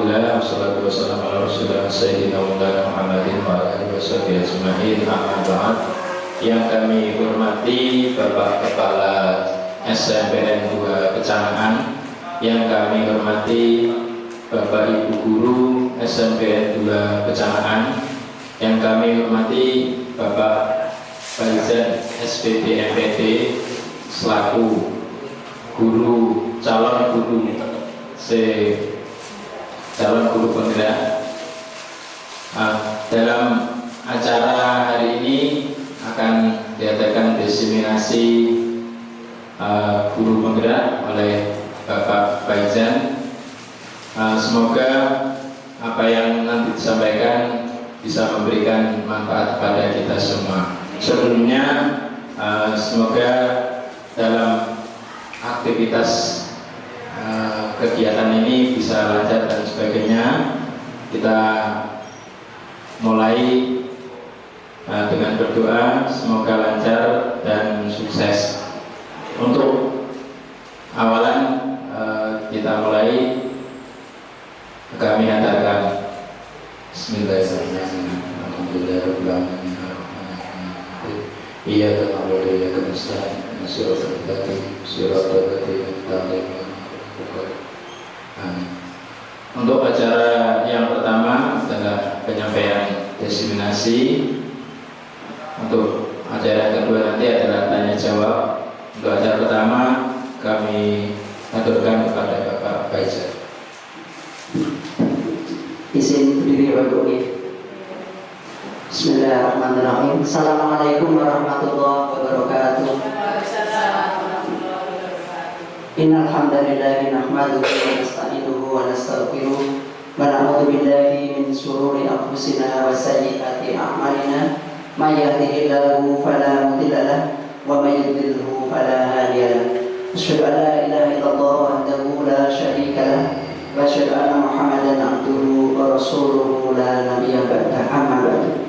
Alhamdulillah wassalatu wassalamu ala Rasulillah Sayyidina Maulana Muhammadin wa ala alihi washabihi ajma'in. Amma ba'd. Yang kami hormati Bapak Kepala SMPN 2 Kecamatan, yang kami hormati Bapak Ibu Guru SMPN 2 Kecamatan, yang kami hormati Bapak Faizan SPP MPT selaku guru calon guru penggerak. Dalam acara hari ini akan diadakan diseminasi guru penggerak oleh Bapak Faizan. Semoga apa yang nanti disampaikan bisa memberikan manfaat kepada kita semua. Sebelumnya semoga dalam aktivitas kegiatan ini bisa lancar dan sebagainya. Kita mulai dengan berdoa semoga lancar dan sukses. Untuk awalan kita mulai, kami katakan Bismillahirrahmanirrahim. Alhamdulillahirrahmanirrahim. Iyyaka na'budu wa iyyaka nasta'in. Shiratal ladzina an'amta. Untuk acara yang pertama adalah penyampaian diseminasi. Untuk acara yang kedua nanti adalah tanya jawab. Untuk acara pertama kami aturkan kepada Bapak Faizan. Izin berdiri Bapak Ibu. Bismillahirrahmanirrahim. Assalamualaikum warahmatullahi wabarakatuh. Innal hamdalillah nahmaduhu wa nasta'inuhu wa nastaghfiruh wa na'udzu billahi min shururi anfusina wa sayyiati a'malina. May yahdihillahu fala mudilla lahu wa may yudlilhu fala hadiya lahu. Asyhadu an la ilaha illallah wahdahu la syarika lahu wa asyhadu anna Muhammadan abduhu wa rasuluhu la nabiyya ba'da. Amma ba'du.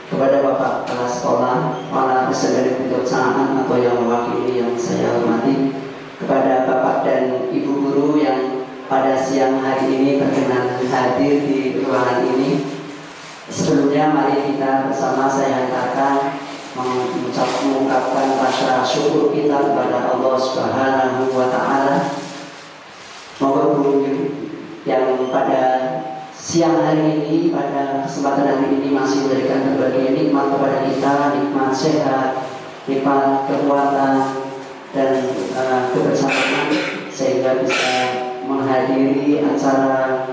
Kepada Bapak Kepala Sekolah, para peserta kebijaksanaan atau yang mewakili yang saya hormati, kepada Bapak dan Ibu Guru yang pada siang hari ini berkenan hadir di ruangan ini. Sebelumnya mari kita bersama saya hantarkan mengucapkan rasa syukur kita kepada Allah Subhanahu wa Ta'ala. Moga guru yang pada siang hari ini, pada kesempatan hari ini masih memberikan berbagai nikmat kepada kita, nikmat sehat, nikmat kekuatan dan kebersamaan, sehingga bisa menghadiri acara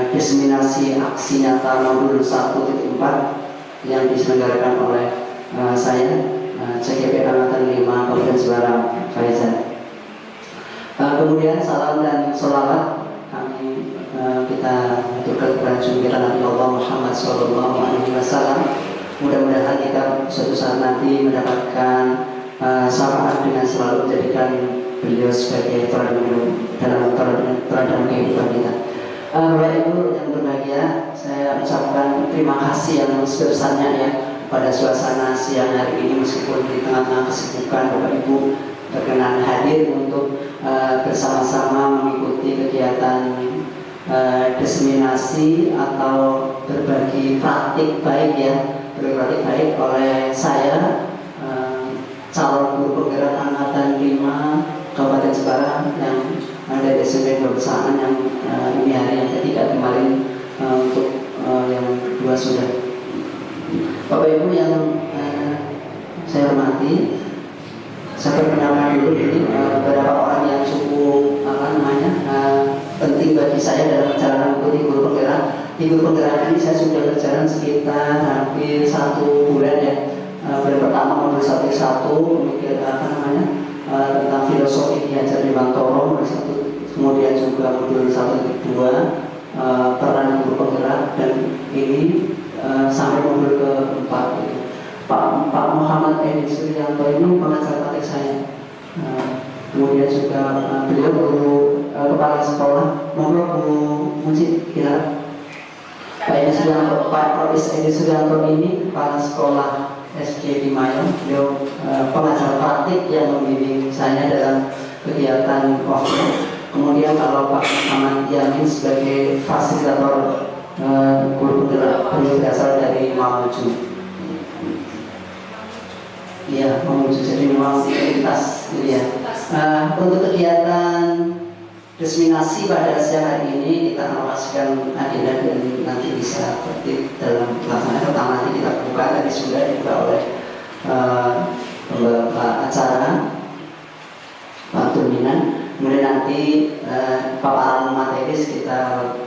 diseminasi aksi nyata modul 1.4 yang diselenggarakan oleh saya, CGP Angkatan 5 Kabupaten Semarang, Faizan. Kemudian salam dan sholawat kami kita aturkan kepada junjungan Nabi Allah Muhammad SAW. Mudah-mudahan kita suatu saat nanti mendapatkan syafaat dengan selalu menjadikan beliau sebagai teladan kehidupan kita. Bapak Ibu yang berbahagia, saya ucapkan terima kasih yang sebesarnya ya pada suasana siang hari ini, meskipun di tengah-tengah kesibukan Bapak Ibu berkenan hadir untuk bersama-sama mengikuti kegiatan diseminasi atau berbagi praktik baik ya, berbagi baik oleh saya calon guru penggerak angkatan 5 Kabupaten Semarang yang ada di SMP Kebangsaan yang ini hari yang ketiga, kemarin untuk yang kedua sudah. Bapak Ibu yang saya hormati, saya perkenalkan dulu ini beberapa orang yang cukup penting bagi saya dalam perjalanan mengikuti guru penggerak. Di guru penggerak ini saya sudah berjalan sekitar hampir 1 bulan ya. Bulan pertama modul 1.1 tentang filosofi diajar di Bantoro, kemudian juga modul 1.2 peran guru penggerak, dan ini sampai modul ke-4 gitu. Pak Muhammad Edi Suryanto ini pengajar praktek saya. Kemudian juga beliau guru kepala sekolah. Monggo Bu Muji kira Pak Edi Suryanto, Pak Profes Edi Suryanto ini kepala sekolah SD di Mayong. Beliau pengajar praktik yang membimbing saya dalam kegiatan waktu Kemudian kalau Pak Muhammad Yamin sebagai fasilitator guru penggerak beliau berasal dari Mamuju. Iya, Mamuju, jadi memang lintas gitu ya. Untuk kegiatan resminasi pada siang hari ini kita alokasikan agenda dan nanti bisa tertib dalam pelaksanaan. Pertama nanti kita buka, tadi sudah dibuka oleh pembawa acara Pak Turminan. Kemudian nanti paparan materi sekitar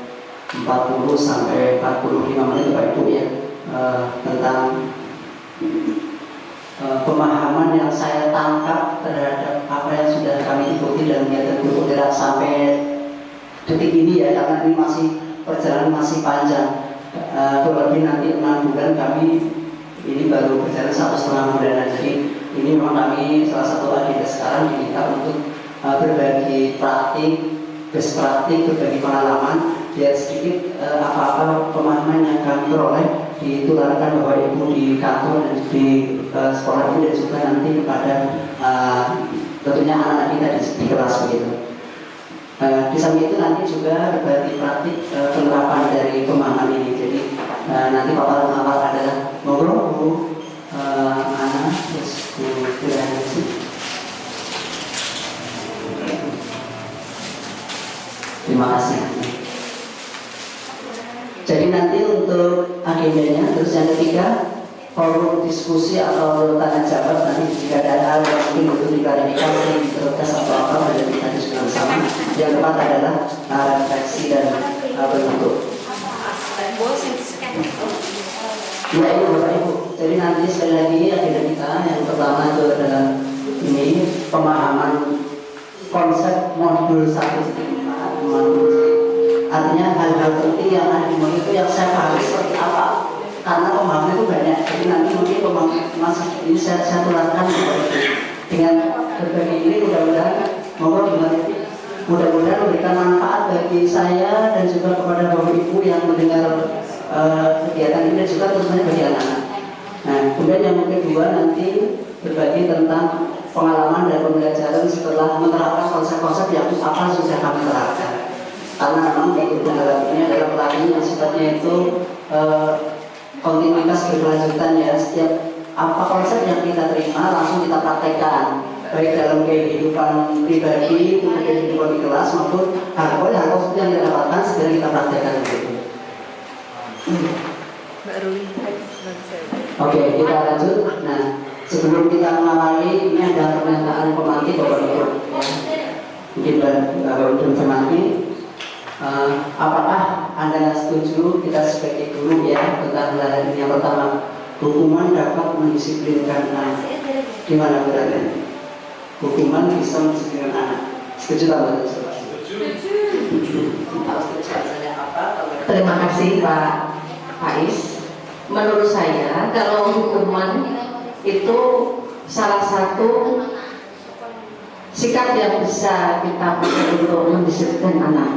40 sampai 45 menit Bapak Ibu ya, tentang pemahaman yang saya tangkap terhadap apa yang sudah kami ikuti dan kegiatan guru penggerak sampai detik ini ya, karena ini masih perjalanan masih panjang, terlebih nanti 6 bulan kami ini baru berjalan 1,5 bulan. Jadi ini memang kami salah satu agenda sekarang diminta untuk berbagi praktik, best praktik, berbagi pengalaman biar sedikit apa-apa pemahaman yang kami peroleh ditularkan Bapak Ibu di kantor dan di sekolah ini dan juga nanti kepada tentunya anak-anak kita di kelas begitu. Di samping itu nanti juga berbagi praktik penerapan dari pemahaman ini. Jadi nanti paparan awal adalah ngobrol Bu Ana, terus Bu Firdaus. Terima kasih. Jadi nanti untuk agendanya, terus yang ketiga forum diskusi atau tanya jawab, nanti jika ada hal yang mungkin untuk diklarifikasi, diprotes atau apa, dan kita diskusi bersama. Yang keempat adalah refleksi dan bentuk. Ya Ibu, Bapak Ibu. Jadi nanti sekali lagi agenda kita yang pertama itu adalah ini pemahaman konsep modul 1.4. Artinya hal-hal penting yang ada di modul itu yang saya pahami seperti apa, karena pemahaman itu banyak. Jadi nanti mungkin pemahaman ini saya tularkan dengan berbagi ini, mudah-mudahan memberikan manfaat bagi saya dan juga kepada Bapak Ibu yang mendengar kegiatan ini dan juga tentunya bagi anak-anak. Nah, kemudian yang kedua nanti berbagi tentang pengalaman dan pembelajaran setelah menerapkan konsep-konsep yang apa sudah kami terapkan. Karena memang di dalam ini adalah pelatihan yang sifatnya itu kontinuitas berkelanjutan ya. Setiap apa konsep yang kita terima langsung kita praktekkan, baik dalam kehidupan pribadi, kemudian kehidupan di kelas maupun hal konsep yang kita dapatkan segera kita praktekkan begitu. Oke, kita lanjut. Nah, sebelum kita mengawali ini ada pernyataan pemantik Bapak Ibu. Mungkin Bapak Ibu pemantik. Apakah Anda setuju kita sebagai guru ya tentang hal ini? Yang pertama, hukuman dapat mendisiplinkan anak. Gimana berarti? Hukuman bisa mendisiplinkan anak. Setuju tak Mbak? Setuju. Terima kasih Pak Faiz. Menurut saya kalau hukuman itu salah satu sikap yang bisa kita pakai untuk mendisiplinkan anak.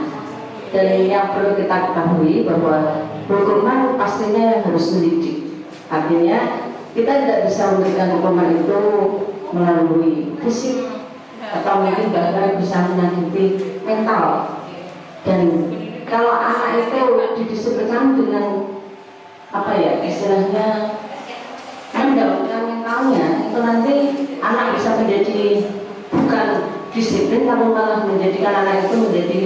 Dan yang perlu kita ketahui bahwa hukuman pastinya harus mendidik. Artinya kita tidak bisa memberikan hukuman itu melalui fisik atau mungkin bahkan bisa menyakiti mental. Dan kalau anak itu didisiplinkan dengan apa ya istilahnya mendaunkan mentalnya, itu nanti anak bisa menjadi bukan disiplin, tapi malah menjadikan anak itu menjadi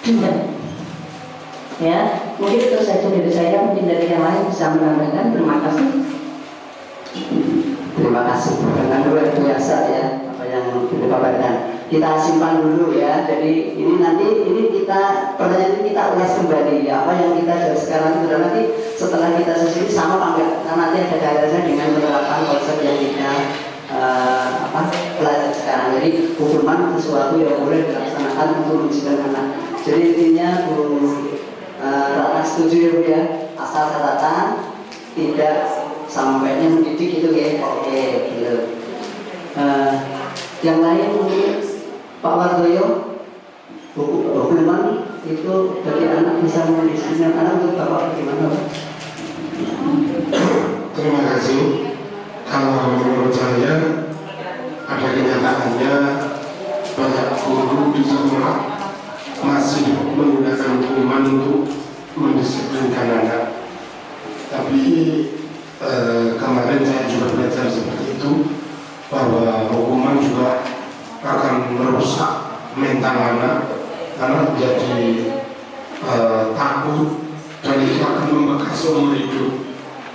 dendam. Ya, mungkin itu saja dari saya, mungkin dari yang lain bisa menambahkan. Terima kasih. Terima kasih, dengan luar biasa ya apa yang dipaparkan. Kita simpan dulu ya. Jadi ini nanti kita pertanyaan ini kita ulas kembali ya, apa yang kita dari sekarang itu dan nanti setelah kita sesini sama apa enggak? Karena nanti ada kaitannya dengan menerapkan konsep yang kita pelajari sekarang. Jadi hukuman sesuatu yang boleh dilaksanakan untuk menjadikan anak. Jadi intinya Bu Ratna setuju ya Bu ya, asal catatan tidak sampainya mendidik itu ya. Oke gitu. Yang lain mungkin Pak Wardoyo, hukuman itu bagi anak bisa mendisiplinkan anak, untuk Bapak bagaimana Pak? Terima kasih. Kalau menurut saya ada kenyataannya banyak guru di sekolah masih menggunakan hukuman untuk mendisiplinkan anak. Tapi kemarin saya juga belajar seperti itu, bahwa hukuman juga akan merusak mental anak jadi takut, dan itu akan membekas seumur hidup.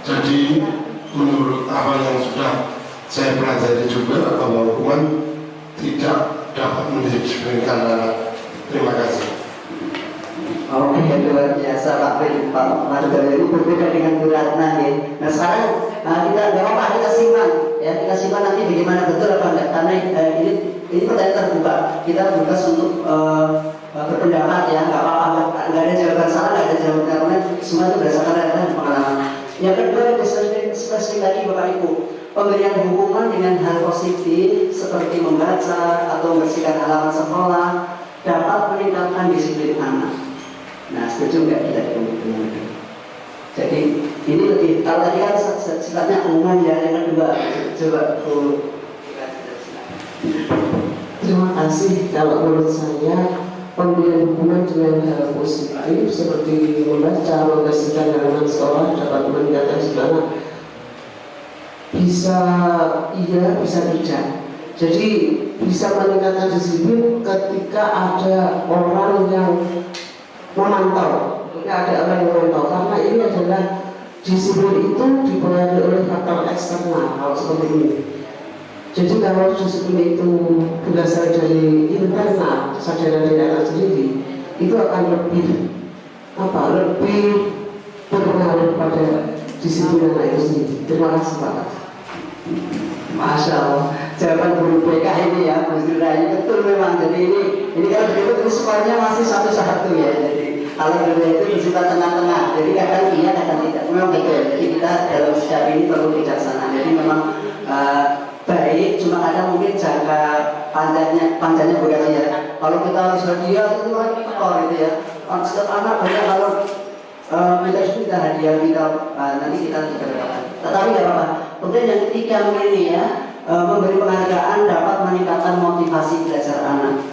Jadi menurut apa yang sudah saya pelajari juga, bahwa hukuman tidak dapat mendisiplinkan anak. Terima kasih. Oke, luar biasa Pak Marga. Ini berbeda dengan Bu Ratna ya. Nah sekarang kita nggak apa-apa, kita simak ya, kita simak nanti bagaimana betul apa enggak, karena ini pertanyaan terbuka. Kita bebas untuk berpendapat ya, nggak apa-apa, nggak ada jawaban salah, nggak ada jawaban karena semua itu berdasarkan dan pengalaman. Yang kedua, spesifik tadi Bapak Ibu, pemberian hukuman dengan hal positif seperti membaca atau membersihkan halaman sekolah dapat meningkatkan disiplin anak. Nah, setuju nggak kita dengan itu? Jadi ini lebih, kalau tadi kan sifatnya umum ya, yang kedua coba Bu. Terima kasih. Kalau menurut saya pemberian hukuman dengan hal positif seperti membaca, membersihkan halaman sekolah dapat meningkatkan semangat. Bisa iya, bisa tidak. Jadi bisa meningkatkan disiplin ketika ada orang yang memantau, ada orang yang memantau, karena ini adalah disiplin itu dipengaruhi oleh faktor eksternal, kalau seperti ini. Jadi kalau disiplin itu berasal dari internal, kesadaran dari anak sendiri, itu akan lebih berpengaruh pada disiplin anak itu sendiri. Terima kasih Pak. Masya Allah, jawaban guru BK ini ya, Bu Zura, betul memang. Jadi ini kalau begitu skornya masih 1-1 ya. Jadi kalau guru itu bersifat tengah-tengah, jadi kadang iya, kadang tidak. Memang betul. Jadi kita dalam setiap ini perlu bijaksana. Jadi memang baik, cuma kadang mungkin jangka panjangnya bukan ya. Kalau kita harus hadiah itu kan tekor gitu ya. Setiap anak banyak kalau kita hadiah kita nanti kita juga dapat. Tetapi tidak apa-apa. Kemudian yang ketiga mungkin ini ya, memberi penghargaan dapat meningkatkan motivasi belajar anak.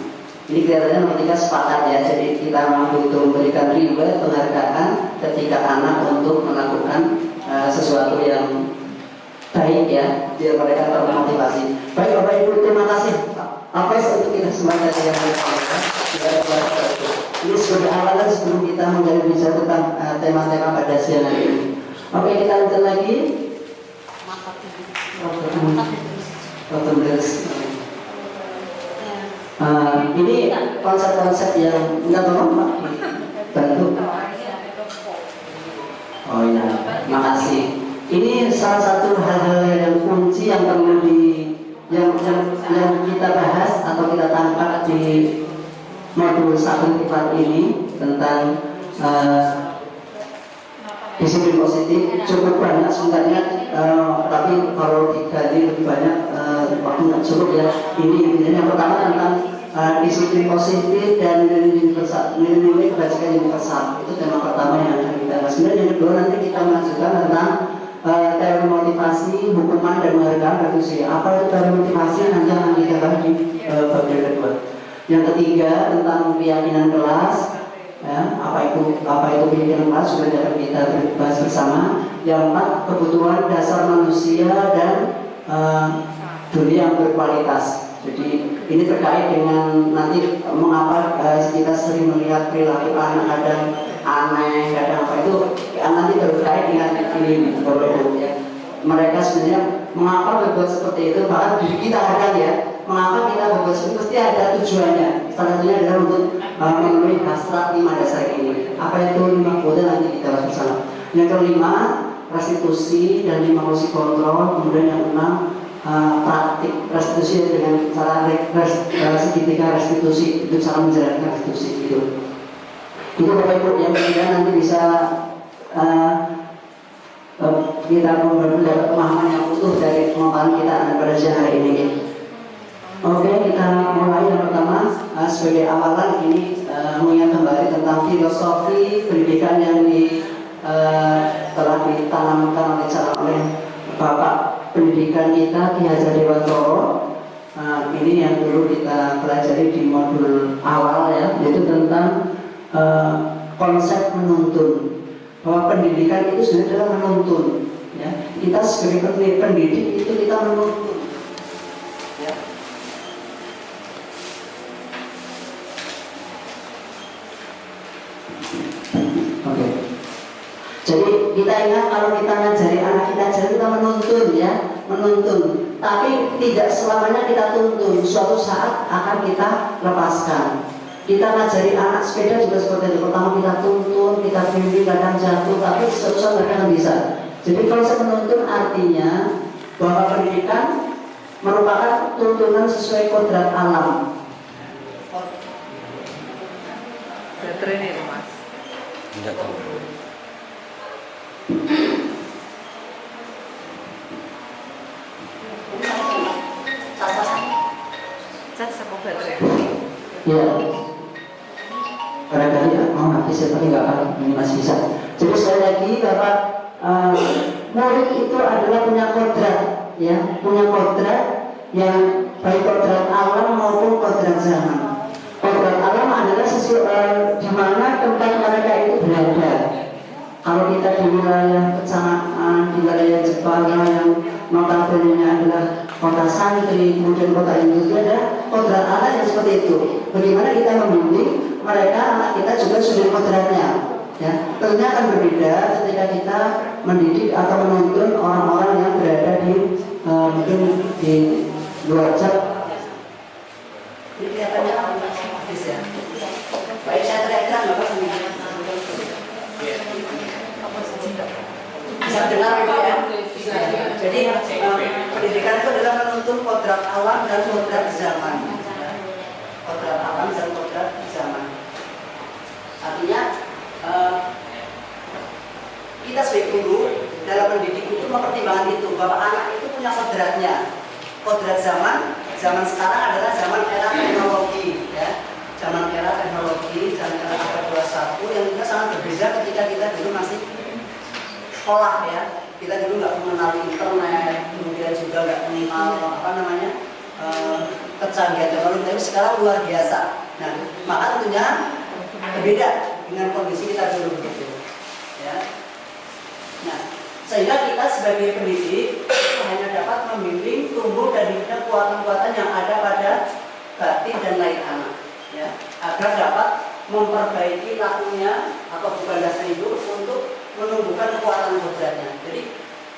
Ini kelihatannya mereka sepakat ya. Jadi kita butuh memberikan reward, penghargaan ketika anak untuk melakukan sesuatu yang baik ya, biar mereka termotivasi. Baik Bapak Ibu, terima kasih. Apa untuk kita semuanya yang ini sebagai awalan sebelum kita menjadi bicara tentang tema-tema pada siang hari ini. Oke, kita lanjut lagi. Ini konsep-konsep yang enggak Pak bantu. Oh iya, makasih. Ini salah satu hal-hal yang kunci yang perlu yang kita bahas atau kita tangkap di modul 1 ini tentang disiplin positif. Cukup banyak sebenarnya, tapi kalau digali lebih banyak waktu nggak cukup ya. Ini yang pertama tentang disiplin positif dan nilai kebajikan universal. Itu tema pertama yang akan kita bahas. Kemudian yang kedua nanti kita melanjutkan tentang teori motivasi, hukuman dan penghargaan revolusi. Apa itu teori motivasi nanti akan kita bahas di bagian kedua. Yang ketiga tentang keyakinan kelas, ya, apa itu keyakinan kelas sudah akan kita bahas bersama. Yang empat, kebutuhan dasar manusia dan dunia yang berkualitas. Jadi ini terkait dengan nanti mengapa kita sering melihat perilaku anak kadang aneh, kadang apa itu nanti terkait dengan ini ya. Mereka sebenarnya mengapa berbuat seperti itu, bahkan diri kita kadang ya, mengapa kita berbuat seperti itu pasti ada tujuannya. Salah satunya adalah untuk memenuhi hasrat 5 dasar ini. Apa itu 5 kode nanti kita bahas bersama. Yang kelima, restitusi dan 5 fungsi kontrol. Kemudian yang 6, praktik restitusi dengan cara segitiga restitusi, itu cara menjalankan restitusi itu Bapak Ibu yang ketiga nanti bisa kita mendapat pemahaman yang utuh dari pemaparan kita pada siang hari ini. Oke, kita mulai. Yang pertama sebagai awalan ini mengingat kembali tentang filosofi pendidikan yang telah ditanamkan oleh Bapak pendidikan kita Ki Hajar Dewantoro. ini yang dulu kita pelajari di modul awal ya, yaitu tentang konsep menuntun, bahwa pendidikan itu sebenarnya adalah menuntun ya. Kita sebagai pendidik itu kita menuntun ya. Oke. Jadi kita ingat kalau kita ngajari anak kita menuntun ya, menuntun. Tapi tidak selamanya kita tuntun, suatu saat akan kita lepaskan. Kita ngajari anak sepeda juga seperti itu. Pertama kita tuntun, kita bimbing, kadang jatuh, tapi suatu saat mereka nggak bisa. Jadi konsep menuntun artinya bahwa pendidikan merupakan tuntunan sesuai kodrat alam. Baterai nih Mas. Enggak tahu. Cas aku baterai. Ya, barangkali mau habis ya, tapi nggak akan, ini masih bisa. Jadi sekali lagi Bapak, murid itu adalah punya kodrat, ya, punya kodrat yang baik kodrat alam maupun kodrat zaman. Kodrat alam adalah di mana tempat mereka itu berada. Kalau kita di wilayah kecamatan, di wilayah Jepara yang notabene adalah kota santri, kemudian kota industri, ada kodrat alam yang seperti itu. Bagaimana kita membimbing mereka, anak kita juga sudah kodratnya. Ya, tentunya akan berbeda ketika kita mendidik atau menuntun orang-orang yang berada di mungkin di luar jam. Ini kelihatannya habis ya. Baik, saya teriakkan Bapak sendiri. Bisa dengar ya? Jadi pendidikan itu adalah menuntun kodrat alam dan kodrat zaman. Kodrat alam dan kodrat zaman. Artinya kita sebagai guru dalam mendidik itu mempertimbangkan itu, bahwa anak itu punya kodratnya. Kodrat zaman sekarang adalah zaman era teknologi ya. Zaman era teknologi, zaman era abad 21 yang juga sangat berbeda ketika kita dulu masih sekolah ya. Kita dulu nggak mengenal internet, kemudian juga nggak mengenal kecanggihan teknologi, tapi sekarang luar biasa. Nah, maka tentunya berbeda dengan kondisi kita dulu begitu ya. Nah, sehingga kita sebagai pendidik hanya dapat membimbing, tumbuh dan dibina kekuatan-kekuatan yang ada pada batin dan lahir anak ya, agar dapat memperbaiki lakunya atau bukan dasar hidup untuk menumbuhkan kekuatan kodratnya. Jadi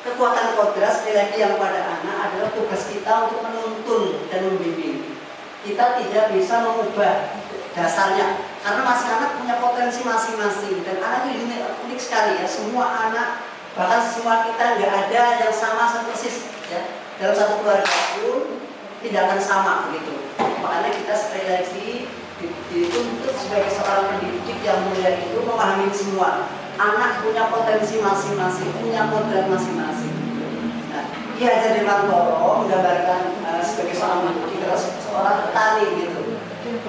kekuatan kodrat sekali lagi yang pada anak adalah tugas kita untuk menuntun dan membimbing. Kita tidak bisa mengubah dasarnya karena masing anak punya potensi masing-masing, dan anak itu unik sekali ya. Semua anak, bahkan semua kita nggak ada yang sama persis ya. Dalam satu keluarga pun tidak akan sama begitu. Makanya kita sekali lagi dituntut sebagai seorang pendidik yang mulia itu memahami semua. Anak punya potensi masing-masing, punya kodrat masing-masing. Nah, Ki Hajar Dewantara menggambarkan sebagai seorang pendidik adalah seorang petani gitu.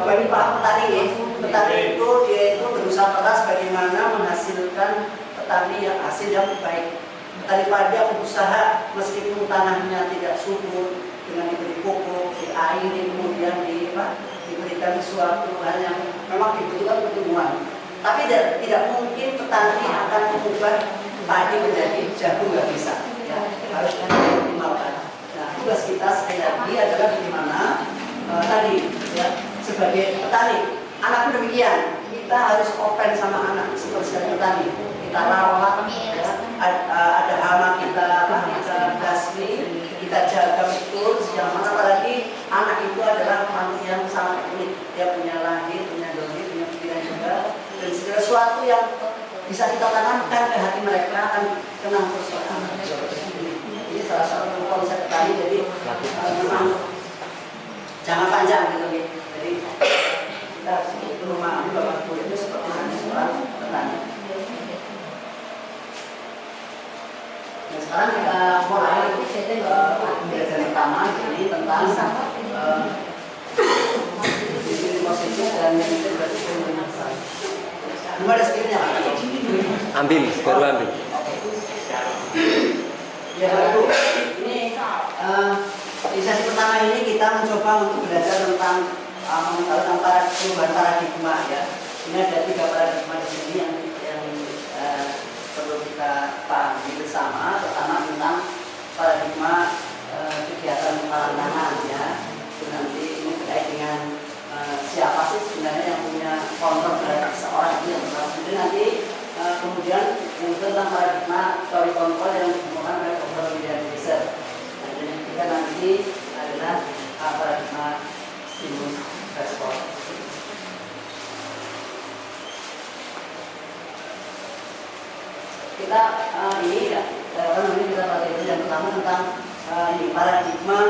Bapak ini Pak petani ya. Petani itu dia itu berusaha keras bagaimana menghasilkan petani yang hasil yang baik. Petani padi yang berusaha meskipun tanahnya tidak subur, dengan diberi pupuk, diairi, kemudian diberikan suatu hal yang memang dibutuhkan pertumbuhan. Tapi tidak mungkin petani akan mengubah padi menjadi jagung, nggak bisa. Ya, harus dioptimalkan. Nah, tugas kita sekali lagi adalah bagaimana tadi ya, sebagai petani, anak pun demikian. Kita harus open sama anak sebagai petani. Kita rawat, ya, ada hama kita basmi, kita jaga betul. Yang mana apalagi anak itu adalah makhluk yang sangat unik. Dia punya lahir, punya diri, punya pikiran juga. Dan segala sesuatu yang bisa kita tanamkan ke hati mereka akan kenal persoalan. Ini salah satu konsep tadi. Jadi memang jangan panjang gitu. Jadi kita harus memahami bahwa guru itu seperti seorang petani. Nah, sekarang kita mulai pembelajaran pertama ini tentang disiplin positif dan disiplin bermaksud. Belum ada skillnya Pak? Ambil, baru ambil. Ya baru. Ini Di sesi pertama ini kita mencoba untuk belajar tentang mengetahui tentang perubahan paradigma ya. Ini ada 3 paradigma di sini yang perlu kita pahami bersama. Pertama tentang paradigma kegiatan kepala tangan ya. Itu nanti ini terkait dengan siapa sih sebenarnya yang punya kontrol terhadap seseorang itu yang pertama. Kemudian nanti kemudian yang tentang paradigma teori kontrol yang ditemukan oleh Dr. William Jaeger. Dan yang ketiga nanti adalah paradigma stimulus respon. Kita ini ya, ini kita pelajari yang pertama tentang ini paradigma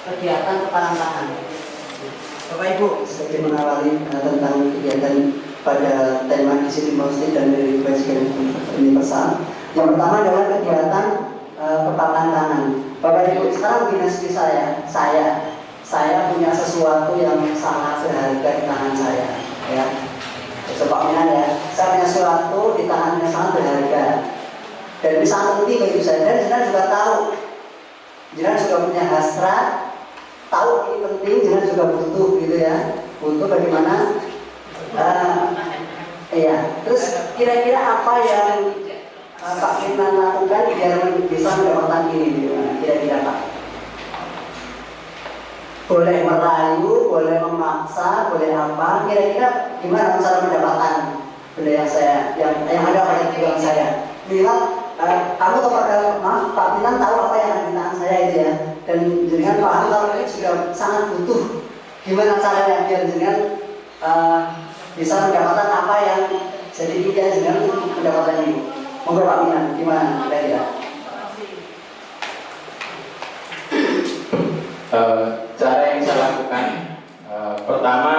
kegiatan kepalan tangan. Bapak Ibu, saya mengawali tentang kegiatan pada tema di sini Muslim dan dari bagian universal. Yang pertama adalah kegiatan kepalan tangan. Bapak Ibu, sekarang begini saya punya sesuatu yang sangat berharga di tangan saya. Ya, coba ya, saya punya sesuatu di tangan yang sangat berharga dan ini sangat penting bagi saya. Dan jenengan juga tahu, jenengan juga punya hasrat, tahu ini penting, jenengan juga butuh gitu ya, butuh bagaimana. Iya, terus kira-kira apa yang Pak Firman lakukan biar bisa mendapatkan ini? Kira-kira Pak? Boleh merayu, boleh memaksa, boleh apa? Kira-kira gimana cara mendapatkan benda yang saya, yang ada pada tujuan saya? Bilang, kamu tahu Pak Firman tahu apa yang ada di tangan saya itu ya, dan jenengan paham kalau ini juga sangat butuh. Gimana caranya biar jenengan bisa mendapatkan apa yang jadi impian jenengan untuk mendapatkan ini? Monggo Pak Minan, gimana kira-kira? Cara yang saya lakukan, pertama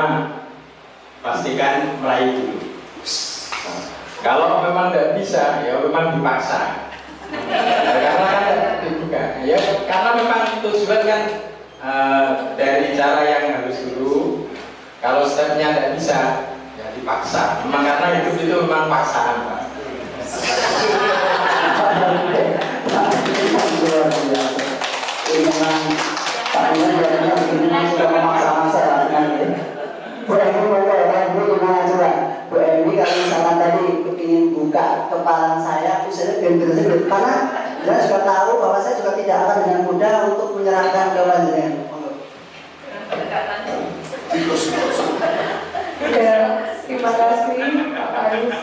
pastikan meraih dulu. Kalau memang tidak bisa, ya memang dipaksa. Karena kan juga, ya karena memang tujuan kan dari cara yang harus dulu. Kalau stepnya tidak bisa, ya dipaksa. Memang karena hidup itu memang paksaan, Pak. Pak Firman biasanya begini sudah memaksa-maksa dengan ini. Bu Emi gimana coba? Bu Emi kalau misalkan tadi ingin buka kepala saya, usahanya benar-benar karena saya juga tahu bahwa saya juga tidak akan dengan mudah untuk menyerahkan kepada jenengan. Ya, terima kasih Pak Anies.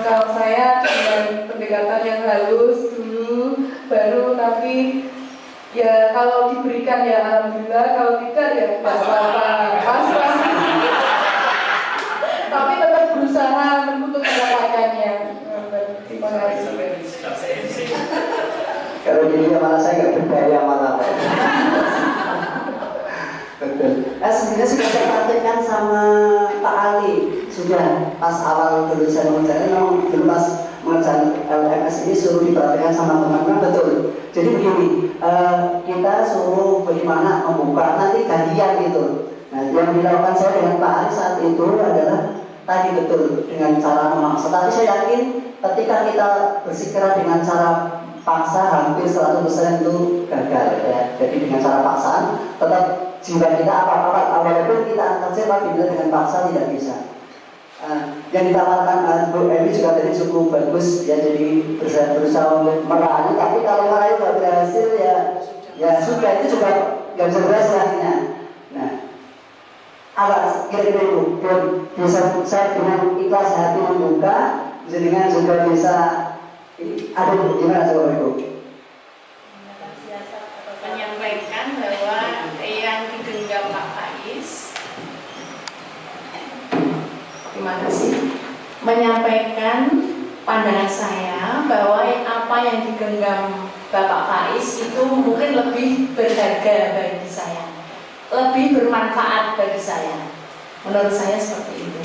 Kalau saya dengan pendekatan yang halus dulu, baru tapi ya kalau diberikan ya alhamdulillah, kalau tidak ya pasrah. Tapi tetap berusaha untuk mendapatkannya. Terima kasih. Kalau gini malah saya nggak berdaya malah. Betul. Sebenarnya sudah saya praktekkan sama Pak Ali, sudah pas awal dulu saya mengerjakan, memang belum pas mengerjakan LMS ini suruh dipraktekkan sama teman-teman, betul. Jadi begini, kita suruh bagaimana membuka, nanti gantian gitu. Nah, yang dilakukan saya dengan Pak Ali saat itu adalah tadi betul dengan cara memaksa. Tapi saya yakin ketika kita bersikeras dengan cara paksa hampir 100% itu gagal ya. Jadi dengan cara paksaan tetap jiwa kita apa-apa walaupun kita kecewa bila dengan paksa tidak bisa. Yang ditawarkan Bu Emi juga tadi cukup bagus ya, jadi berusaha untuk merayu, tapi kalau merayu nggak berhasil ya sudah, itu juga nggak bisa berhasil akhirnya. Nah, apa kira-kira itu bisa saya dengan ikhlas hati membuka, dengan juga bisa gimana coba Ibu? Menyampaikan bahwa yang digenggam Pak Faiz, terima kasih, menyampaikan pandangan saya bahwa apa yang digenggam Bapak Faiz itu mungkin lebih berharga bagi saya, lebih bermanfaat bagi saya. Menurut saya seperti itu.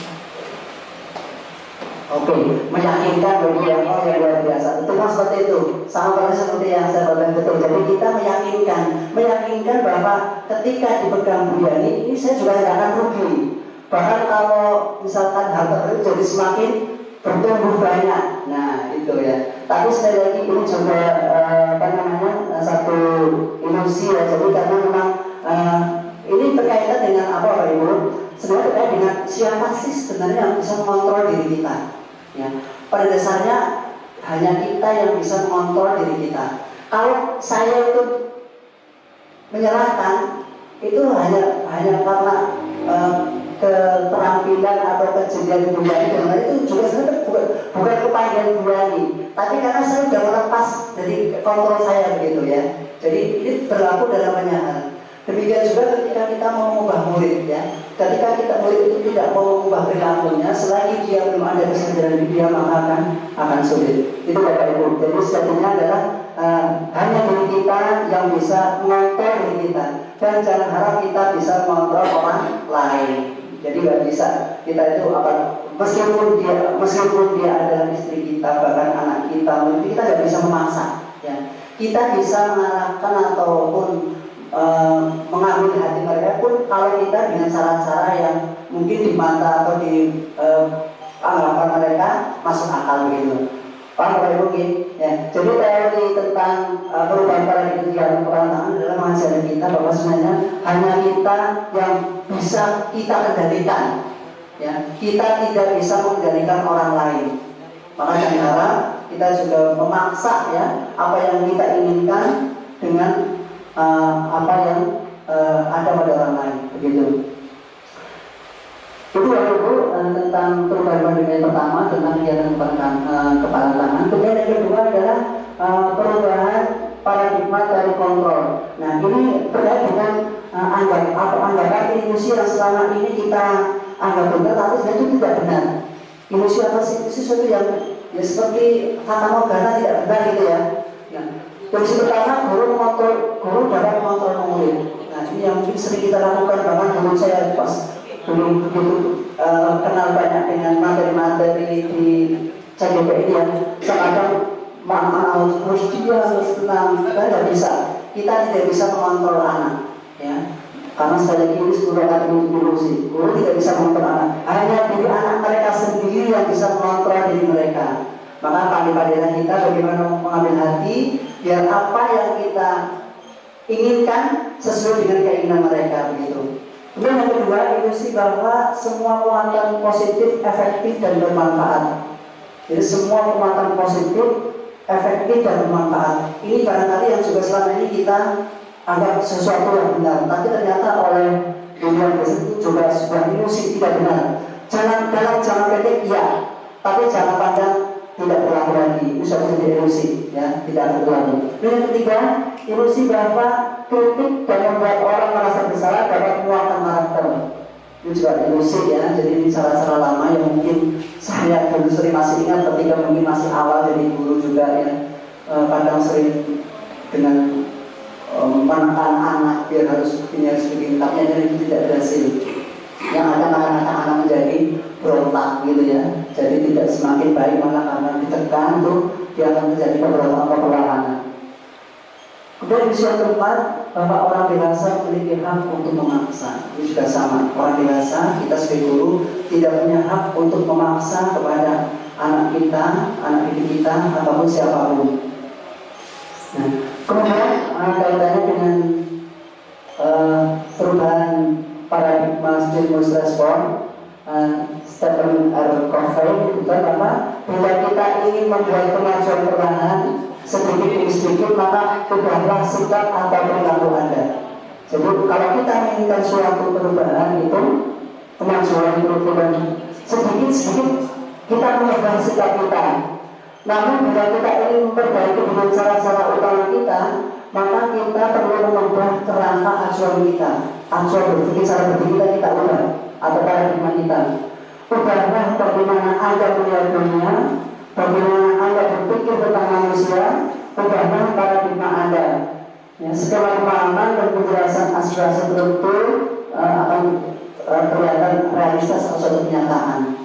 Oke, meyakinkan bagi yang luar biasa. Itu kan seperti itu. Sama persis seperti yang saya katakan betul. Jadi kita meyakinkan bahwa ketika dipegang Bu Yani, ini saya juga tidak akan rugi. Bahkan kalau misalkan harta itu jadi semakin bertumbuh banyak. Nah, itu ya. Tapi sekali lagi ini juga satu ilusi ya. Jadi karena memang ini berkaitan dengan apa Pak Ibu? Sebenarnya terkait dengan siapa sih sebenarnya yang bisa mengontrol diri kita. Ya, pada dasarnya hanya kita yang bisa mengontrol diri kita. Kalau saya itu menyerahkan, itu hanya karena keterampilan atau kejadian Burani dan lain itu juga sebenarnya bukan kepandaian Burani, tapi karena saya sudah melepas dari kontrol saya begitu ya. Jadi ini berlaku dalam banyak hal. Demikian juga ketika kita mau mengubah murid ya. Ketika kita murid itu tidak mau mengubah perilakunya, selagi dia belum ada kesadaran dia maka akan sulit. Itu Bapak Ibu. Jadi sejatinya adalah hanya diri kita yang bisa mengontrol diri kita, dan jangan harap kita bisa mengontrol orang lain. Jadi nggak bisa kita itu apa, meskipun dia adalah istri kita, bahkan anak kita, mungkin kita nggak bisa memaksa. Ya. Kita bisa mengarahkan ataupun mengambil hati mereka pun kalau kita dengan cara-cara yang mungkin di mata atau di anggapan mereka masuk akal begitu. Paham Bapak Ibu? Ya. Jadi teori tentang perubahan paradigma dalam perantaraan adalah mengajarkan kita bahwa sebenarnya hanya kita yang bisa kita kendalikan. Ya. Kita tidak bisa mengendalikan orang lain. Maka jangan harap kita juga memaksa ya apa yang kita inginkan dengan apa yang ada pada orang lain begitu. Itu Bapak Ibu tentang perubahan paradigma yang pertama tentang kegiatan kepala tangan. Kemudian yang kedua adalah perubahan paradigma dari kontrol. Nah ini terkait dengan anggapan ilusi yang selama ini kita anggap benar, tapi sebenarnya itu tidak benar. Ilusi apa sih? Itu sesuatu yang ya seperti kata morgana tidak benar gitu ya. Nah, ilusi pertama guru dapat mengontrol murid. Nah ini yang mungkin sering kita lakukan, bahkan dulu saya pas dulu begitu kenal banyak dengan materi-materi di CGP ini ya, kadang harus dia harus tenang, kita tidak bisa, kita tidak bisa mengontrol anak ya, karena sekali lagi ini sudah ada ilusi, guru tidak bisa mengontrol anak, hanya diri anak mereka sendiri yang bisa mengontrol diri mereka. Maka pandai-pandailah kita bagaimana mengambil hati biar apa yang kita inginkan sesuai dengan keinginan mereka begitu. Kemudian yang kedua, ilusi bahwa semua penguatan positif, efektif dan bermanfaat. Jadi semua penguatan positif, efektif dan bermanfaat. Ini barangkali yang juga selama ini kita anggap sesuatu yang benar, tapi ternyata oleh dunia itu juga sebuah ilusi tidak benar. Dalam jangka pendek ya, tapi jangka panjang tidak berlaku lagi. Itu sudah menjadi ilusi, ya, tidak berlaku. Dan yang ketiga, ilusi bahwa kritik dan membuat orang merasa bersalah dapat menguatkan karakter. Itu juga ilusi ya. Jadi ini cara-cara lama yang mungkin saya dulu sering masih ingat ketika mungkin masih awal jadi guru juga ya. Kadang sering dengan menekan anak biar harus begini, tapi itu tidak berhasil. Yang ada anak-anak menjadi berontak gitu ya. Jadi tidak semakin baik, malah karena ditekan tuh dia akan menjadi pemberontak atau perlawanan. Kemudian isu yang keempat, bahwa orang dewasa memiliki hak untuk memaksa. Ini juga sama. Orang dewasa, kita sebagai guru tidak punya hak untuk memaksa kepada anak kita, anak didik kita, ataupun siapapun. Nah, kemudian kaitannya dengan perubahan paradigma stimulus respon, Stephen R. Covey itu apa? Bila kita ingin membuat kemajuan perlahan sedikit demi sedikit, maka ubahlah sikap atau perilaku Anda. Jadi kalau kita menginginkan suatu perubahan itu kemajuan perubahan sedikit-sedikit kita mengubah sikap kita. Namun bila kita ingin memperbaiki dengan cara-cara utama kita, maka kita perlu mengubah kerangka acuan kita. Acuan berpikir, cara berpikir kita ubah atau paradigma kita. Ubahlah bagaimana Anda melihat dunia, bagaimana Anda berpikir tentang manusia, ubahlah paradigma Anda. Ya, skema pemahaman dan penjelasan aspirasi tertentu akan kelihatan realitas atau suatu kenyataan.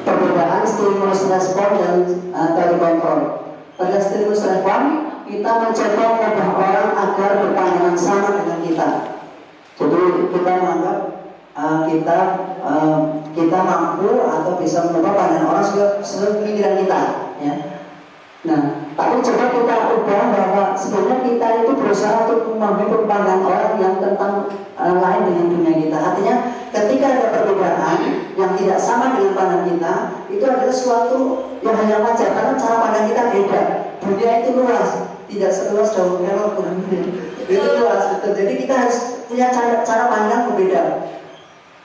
Perbedaan stimulus respon dan teori kontrol. Pada stimulus respon, kita mencoba mengubah orang agar berpandangan sama dengan kita. Jadi kita menganggap kita mampu atau bisa mengubah pandangan orang sesuai pemikiran kita, ya. Nah, tapi coba kita ubah bahwa sebenarnya kita itu berusaha untuk membangun pandangan orang yang tentang lain dengan dunia kita. Artinya, ketika ada perbedaan yang tidak sama dengan pandangan kita, itu adalah sesuatu yang hanya wajar karena cara pandang kita beda. Dunia itu luas, tidak seluas daun kelor, itu luas, betul. Jadi kita harus punya cara pandang berbeda.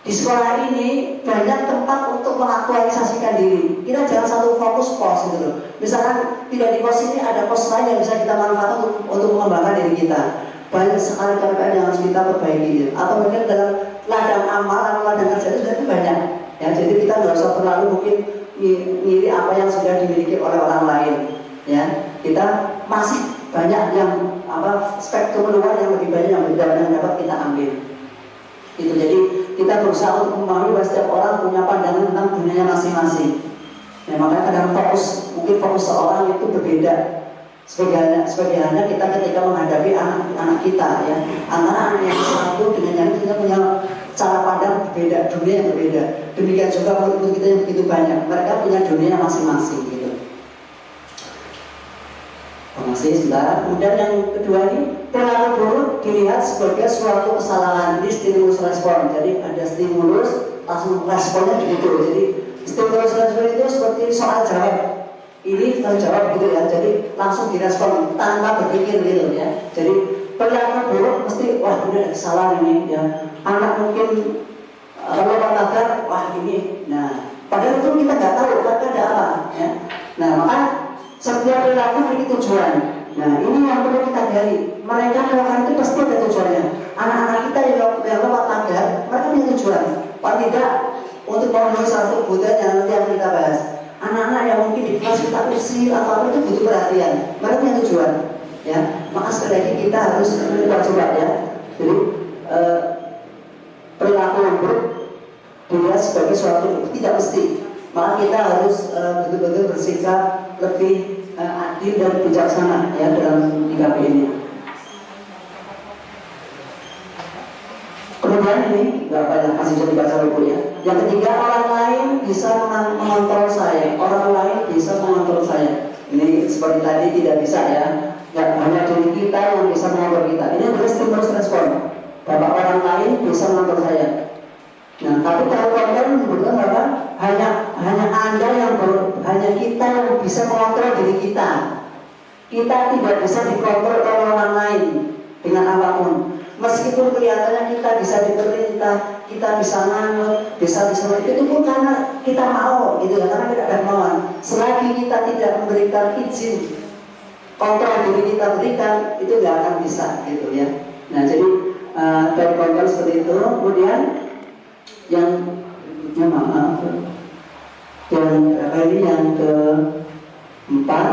Di sekolah ini banyak tempat untuk mengaktualisasikan diri. Kita jangan selalu fokus pos gitu loh. Misalkan tidak di pos ini ada pos lain yang bisa kita manfaatkan untuk mengembangkan diri kita. Banyak sekali pekerjaan yang harus kita perbaiki gitu. Atau mungkin dalam ladang amal atau ladang kerja itu sudah banyak. Ya, jadi kita nggak usah terlalu mungkin ngiri apa yang sudah dimiliki oleh orang lain. Ya, kita masih banyak yang spektrum luar yang lebih banyak yang dapat kita ambil. Itu jadi kita berusaha untuk memahami bahwa setiap orang punya pandangan tentang dunianya masing-masing. Ya, makanya kadang mungkin fokus seorang itu berbeda. Sebagai halnya kita ketika menghadapi anak kita, ya, antara anak yang satu dengan yang kita punya cara pandang berbeda, dunia yang berbeda. Demikian juga murid-murid kita yang begitu banyak, mereka punya dunia masing-masing gitu. Masih sebentar. Kemudian yang kedua ini, perilaku buruk dilihat sebagai suatu kesalahan. Ini stimulus respon. Jadi ada stimulus, langsung responnya begitu. Jadi stimulus respon itu seperti soal jawab. Ini kita jawab gitu ya. Jadi langsung direspon tanpa berpikir gitu ya. Jadi perilaku buruk mesti wah ini ada kesalahan ini ya. Anak mungkin kalau kabar wah ini. Nah, padahal itu kita nggak tahu ada apa ya. Nah, maka setiap perilaku memiliki tujuan. Nah, ini yang perlu kita gali. Mereka melakukan itu pasti ada tujuannya. Anak-anak kita yang lewat tagar, mereka punya tujuan. Paling tidak untuk memenuhi satu kebutuhan yang nanti akan kita bahas. Anak-anak yang mungkin di kelas kita usir atau apa itu butuh perhatian. Mereka punya tujuan. Ya, maka sekali lagi kita harus coba ya. Jadi perilaku yang buruk dilihat sebagai suatu tidak mesti. Maka kita harus betul-betul bersikap lebih adil dan bijaksana ya dalam menyikapi ini. Kemudian ini nggak banyak masih jadi baca buku ya. Yang ketiga, orang lain bisa mengontrol saya. Orang lain bisa mengontrol saya. Ini seperti tadi tidak bisa ya. Nggak hanya diri kita yang bisa mengontrol kita. Ini adalah stimulus respon. Bahwa orang lain bisa mengontrol saya. Nah, tapi kalau kontrol sebetulnya apa? Hanya Anda yang hanya kita yang bisa mengontrol diri kita. Kita tidak bisa dikontrol oleh orang lain dengan apapun. Meskipun kelihatannya kita bisa diperintah, kita bisa nganut, bisa itu pun karena kita mau, gitu ya, karena kita ada kemauan. Selagi kita tidak memberikan izin, kontrol diri kita berikan, itu nggak akan bisa, gitu ya. Nah, jadi dari kontrol seperti itu, kemudian yang maaf, yang keempat,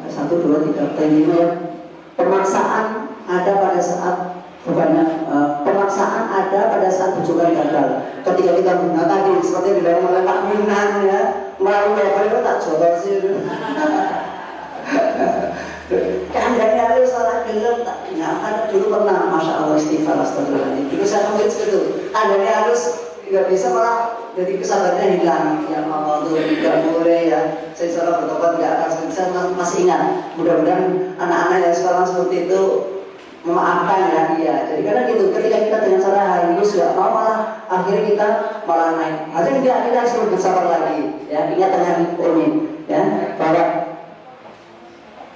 1, 2, 3, 5, pemaksaan ada pada saat pemaksaan ada pada saat bujukan gagal. Ketika kita guna tadi seperti di dalam oleh Pak Minan ya, melalui level itu tak jodoh sih. Kandangnya harus salah gelap tak. Nah, ada dulu pernah, masya Allah istighfar astagfirullahaladzim. Dulu saya ngomongin seperti itu. Kandangnya harus tidak bisa malah jadi kesabarannya hilang. Ya Allah tuh tidak boleh ya. Saya salah bertobat tidak akan. Saya masih ingat. Mudah-mudahan anak-anak yang sekarang seperti itu memaafkan ya dia. Jadi karena gitu, ketika kita dengan cara halus nggak mau malah akhirnya kita malah naik. Akhirnya kita harus bersabar lagi. Ya, ingat dengan ini ya bahwa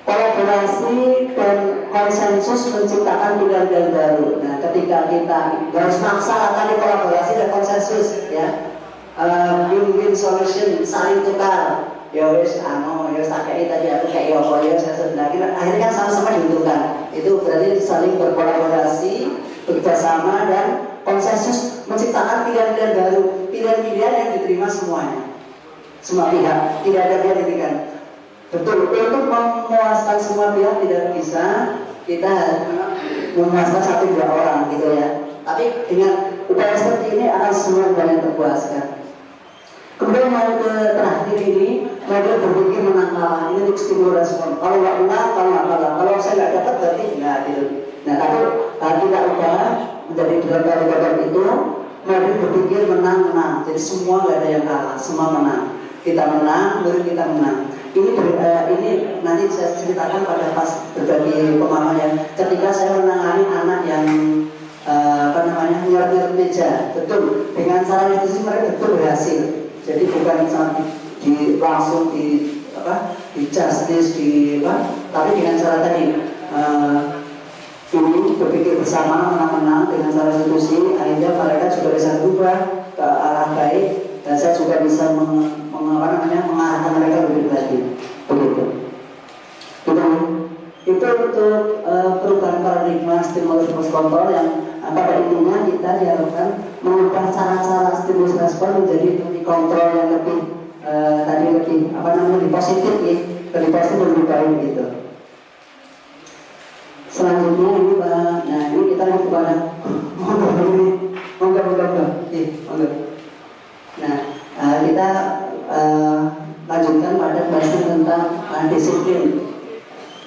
kolaborasi dan konsensus menciptakan pilihan baru. Nah, ketika kita harus maksa tadi kolaborasi dan konsensus ya, win-win solution, saling tukar. Ya wes, ya sakai tadi aku kayak apa ya saya sebenarnya akhirnya kan sama-sama diuntungkan. Itu berarti saling berkolaborasi, bekerjasama dan konsensus menciptakan pilihan-pilihan baru, pilihan-pilihan yang diterima semuanya, semua pihak, tidak ada pihak diberikan. Betul, untuk memuaskan semua pihak tidak bisa kita memuaskan 1-2 orang gitu ya. Tapi dengan upaya seperti ini akan semua banyak terpuaskan. Kemudian yang terakhir ini, model berpikir menang kalah. Ini untuk stimulus respon. Kalau nggak menang, kalau nggak kalah. Kalau saya nggak dapat berarti nggak gitu. Nah, tapi kita ubah menjadi dalam itu murid berpikir menang. Jadi semua nggak ada yang kalah, semua menang. Kita menang, murid kita menang. Ini nanti saya ceritakan pada pas berbagi pemahaman yang ketika saya menangani anak yang nyeret meja, betul dengan cara itu sih mereka betul berhasil. Jadi bukan langsung di justice tapi dengan cara tadi ini berpikir bersama menang-menang dengan cara institusi, akhirnya mereka juga bisa berubah ke arah baik dan saya juga bisa mengarahkan mereka lebih lagi begitu. Itu untuk perubahan paradigma stimulus kontrol yang pada intinya kita diharapkan mengubah cara-cara stimulus respon menjadi lebih kontrol yang lebih lebih positif lebih positif lebih baik gitu. Selanjutnya ini Pak, nah ini kita mau kepada Nah kita lanjutkan pada bahasan tentang disiplin.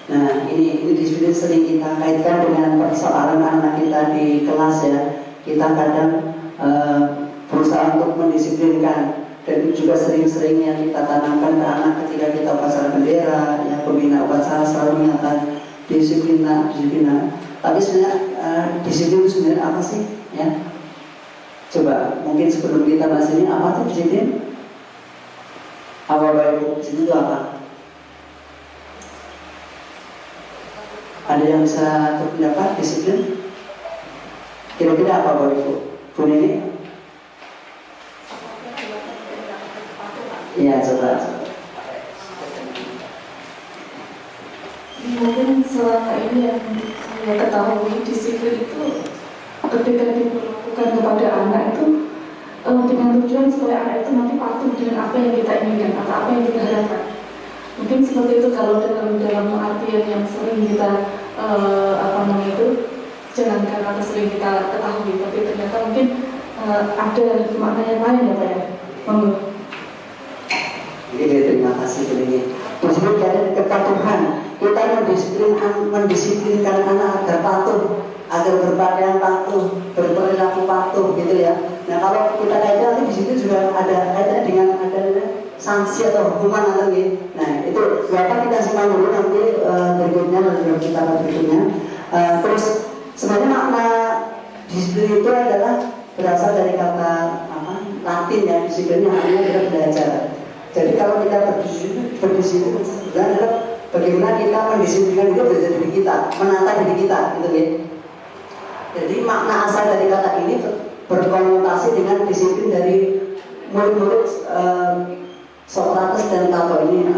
Nah ini disiplin sering kita kaitkan dengan persoalan anak kita di kelas ya. Kita kadang berusaha untuk mendisiplinkan dan itu juga sering-seringnya kita tanamkan ke anak ketika kita upacara bendera, yang pembina upacara selalu mengingatkan disiplin. Tapi sebenarnya disiplin itu sebenarnya apa sih? Ya, coba mungkin sebelum kita bahas ini apa tuh disiplin? Apa baik disiplin itu apa? Ada yang bisa berpendapat disiplin? Kira-kira apa Bapak Ibu? Bu Nini? Iya, coba. Mungkin selama ini yang saya ketahui disiplin itu ketika diperlakukan kepada anak itu dengan tujuan supaya anak itu nanti patuh dengan apa yang kita inginkan atau apa yang kita harapkan. Mungkin seperti itu kalau dalam artian yang sering kita jalankan atau sering kita ketahui, tapi ternyata mungkin ada makna yang lain ya Pak ya. Terima kasih ini. Disiplin dari kepatuhan. Kita mendisiplinkan anak agar patuh, agar berpakaian patuh, berperilaku patuh gitu ya. Nah kalau kita kaitkan di situ juga ada kaitannya dengan ada sanksi atau hukuman atau gitu. Nah itu Bapak kita simak dulu nanti berikutnya dalam kita berikutnya. Terus sebenarnya makna disiplin itu adalah berasal dari kata Latin ya, disiplinnya artinya kita belajar. Jadi kalau kita berdisiplin adalah bagaimana kita mendisiplinkan itu belajar diri kita, menata diri kita, gitu ya. Jadi makna asal dari kata ini berkonotasi dengan disiplin dari murid-murid Socrates dan Plato ini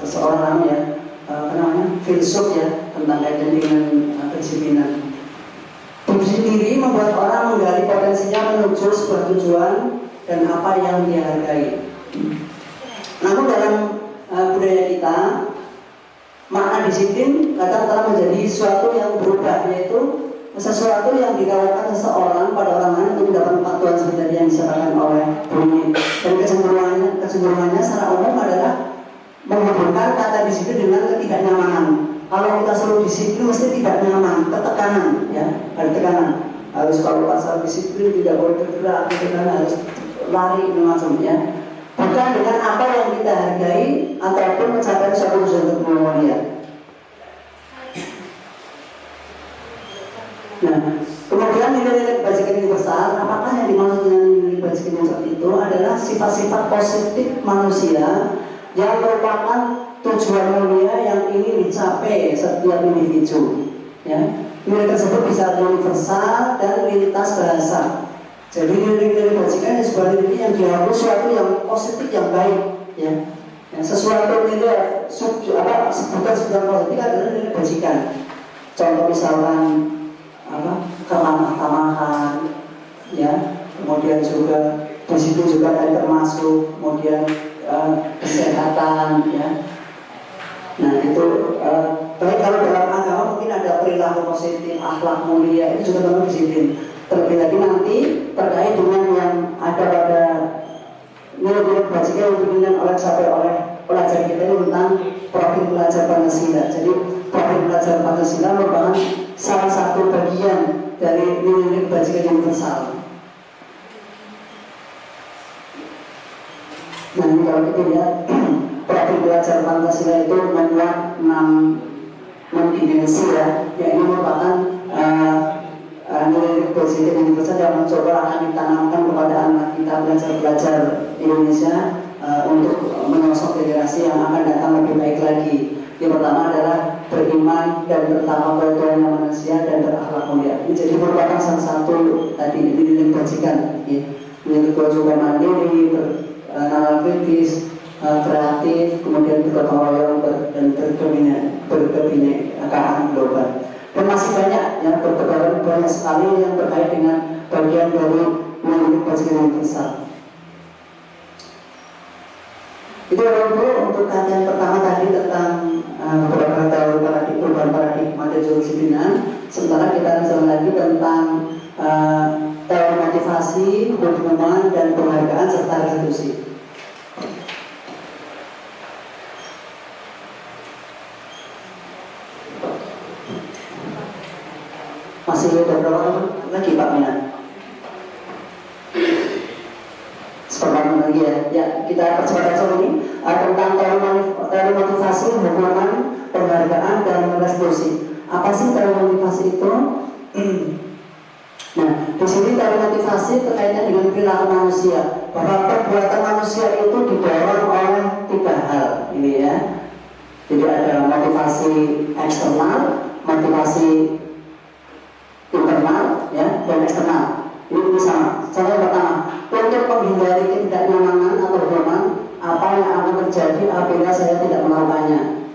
seorang filsuf ya tentang kaitan dengan kedisiplinan. Berdiri diri membuat orang menggali potensinya menuju sebuah tujuan dan apa yang dihargai. Namun dalam budaya kita, makna disiplin kadang telah menjadi sesuatu yang berubah, yaitu sesuatu yang ditawarkan seseorang pada orang lain untuk mendapat kepatuhan seperti yang disampaikan oleh Buni. Dan kecenderungannya secara umum adalah menghubungkan kata disiplin dengan ketidaknyamanan. Kalau kita suruh disiplin mesti tidak nyaman, ketekanan, ya, ada tekanan. Harus kalau pasal disiplin tidak boleh bergerak, harus lari macam ya. Bukan dengan apa yang kita hargai ataupun mencapai suatu tujuan mulia. Nah, kemudian nilai-nilai kebajikan universal, apakah yang dimaksud dengan nilai kebajikan universal itu adalah sifat-sifat positif manusia yang merupakan tujuan mulia yang ingin dicapai setiap individu. Ya, nilai tersebut bisa universal dan lintas bahasa. Jadi nilai-nilai kebajikan sebuah nilai yang diharapkan sesuatu yang positif yang baik, ya. Sesuatu nilai sebutan positif adalah nilai kebajikan. Contoh misalkan keramah-tamahan, ya. Kemudian juga di situ juga ada termasuk kemudian kesehatan, ya. Nah itu baik kalau dalam agama mungkin ada perilaku positif, akhlak mulia itu juga termasuk disiplin. Terlebih lagi nanti terkait dengan yang ada pada nilai-nilai kebajikan yang diberikan oleh pelajar kita ini tentang profil pelajar Pancasila. Jadi profil pelajar Pancasila merupakan salah satu bagian dari nilai-nilai kebajikan universal. Nah ini kalau kita lihat profil belajar Pancasila itu memuat 6 dimensi ya, yang ini merupakan nilai positif yang besar yang mencoba akan ditanamkan kepada anak kita belajar Indonesia untuk menyosok generasi yang akan datang lebih baik lagi. Yang pertama adalah beriman dan bertakwa kepada Tuhan Yang Maha Esa dan berakhlak mulia. Ini jadi merupakan salah satu tadi nilai kebajikan, ya. Nilai kedua juga mandiri, bernalar kritis, kreatif, kemudian bergotong royong dan berkebinekaan global. Dan masih banyak ya, bertebaran banyak sekali yang terkait dengan bagian dari nilai kebajikan yang besar. Itu adalah untuk kajian pertama tadi tentang beberapa teori perubahan paradigma dan jurusdisiplinan. Sementara kita bicara lagi tentang teori motivasi, dukungan dan penghargaan serta restitusi. Masih ada berapa lagi Pak Mina? Seperti lagi ya, kita percepat aja ini tentang teori motivasi, hukuman, penghargaan dan restitusi. Apa sih teori motivasi itu? Nah, di sini teori motivasi terkaitnya dengan perilaku manusia, bahwa perbuatan manusia itu didorong oleh 3 hal, ini ya. Jadi ada motivasi eksternal, motivasi internal, ya, dan eksternal. Ini sama. Contoh pertama, untuk menghindari ketidaknyamanan atau hukuman, apa yang akan terjadi apabila saya tidak melakukannya.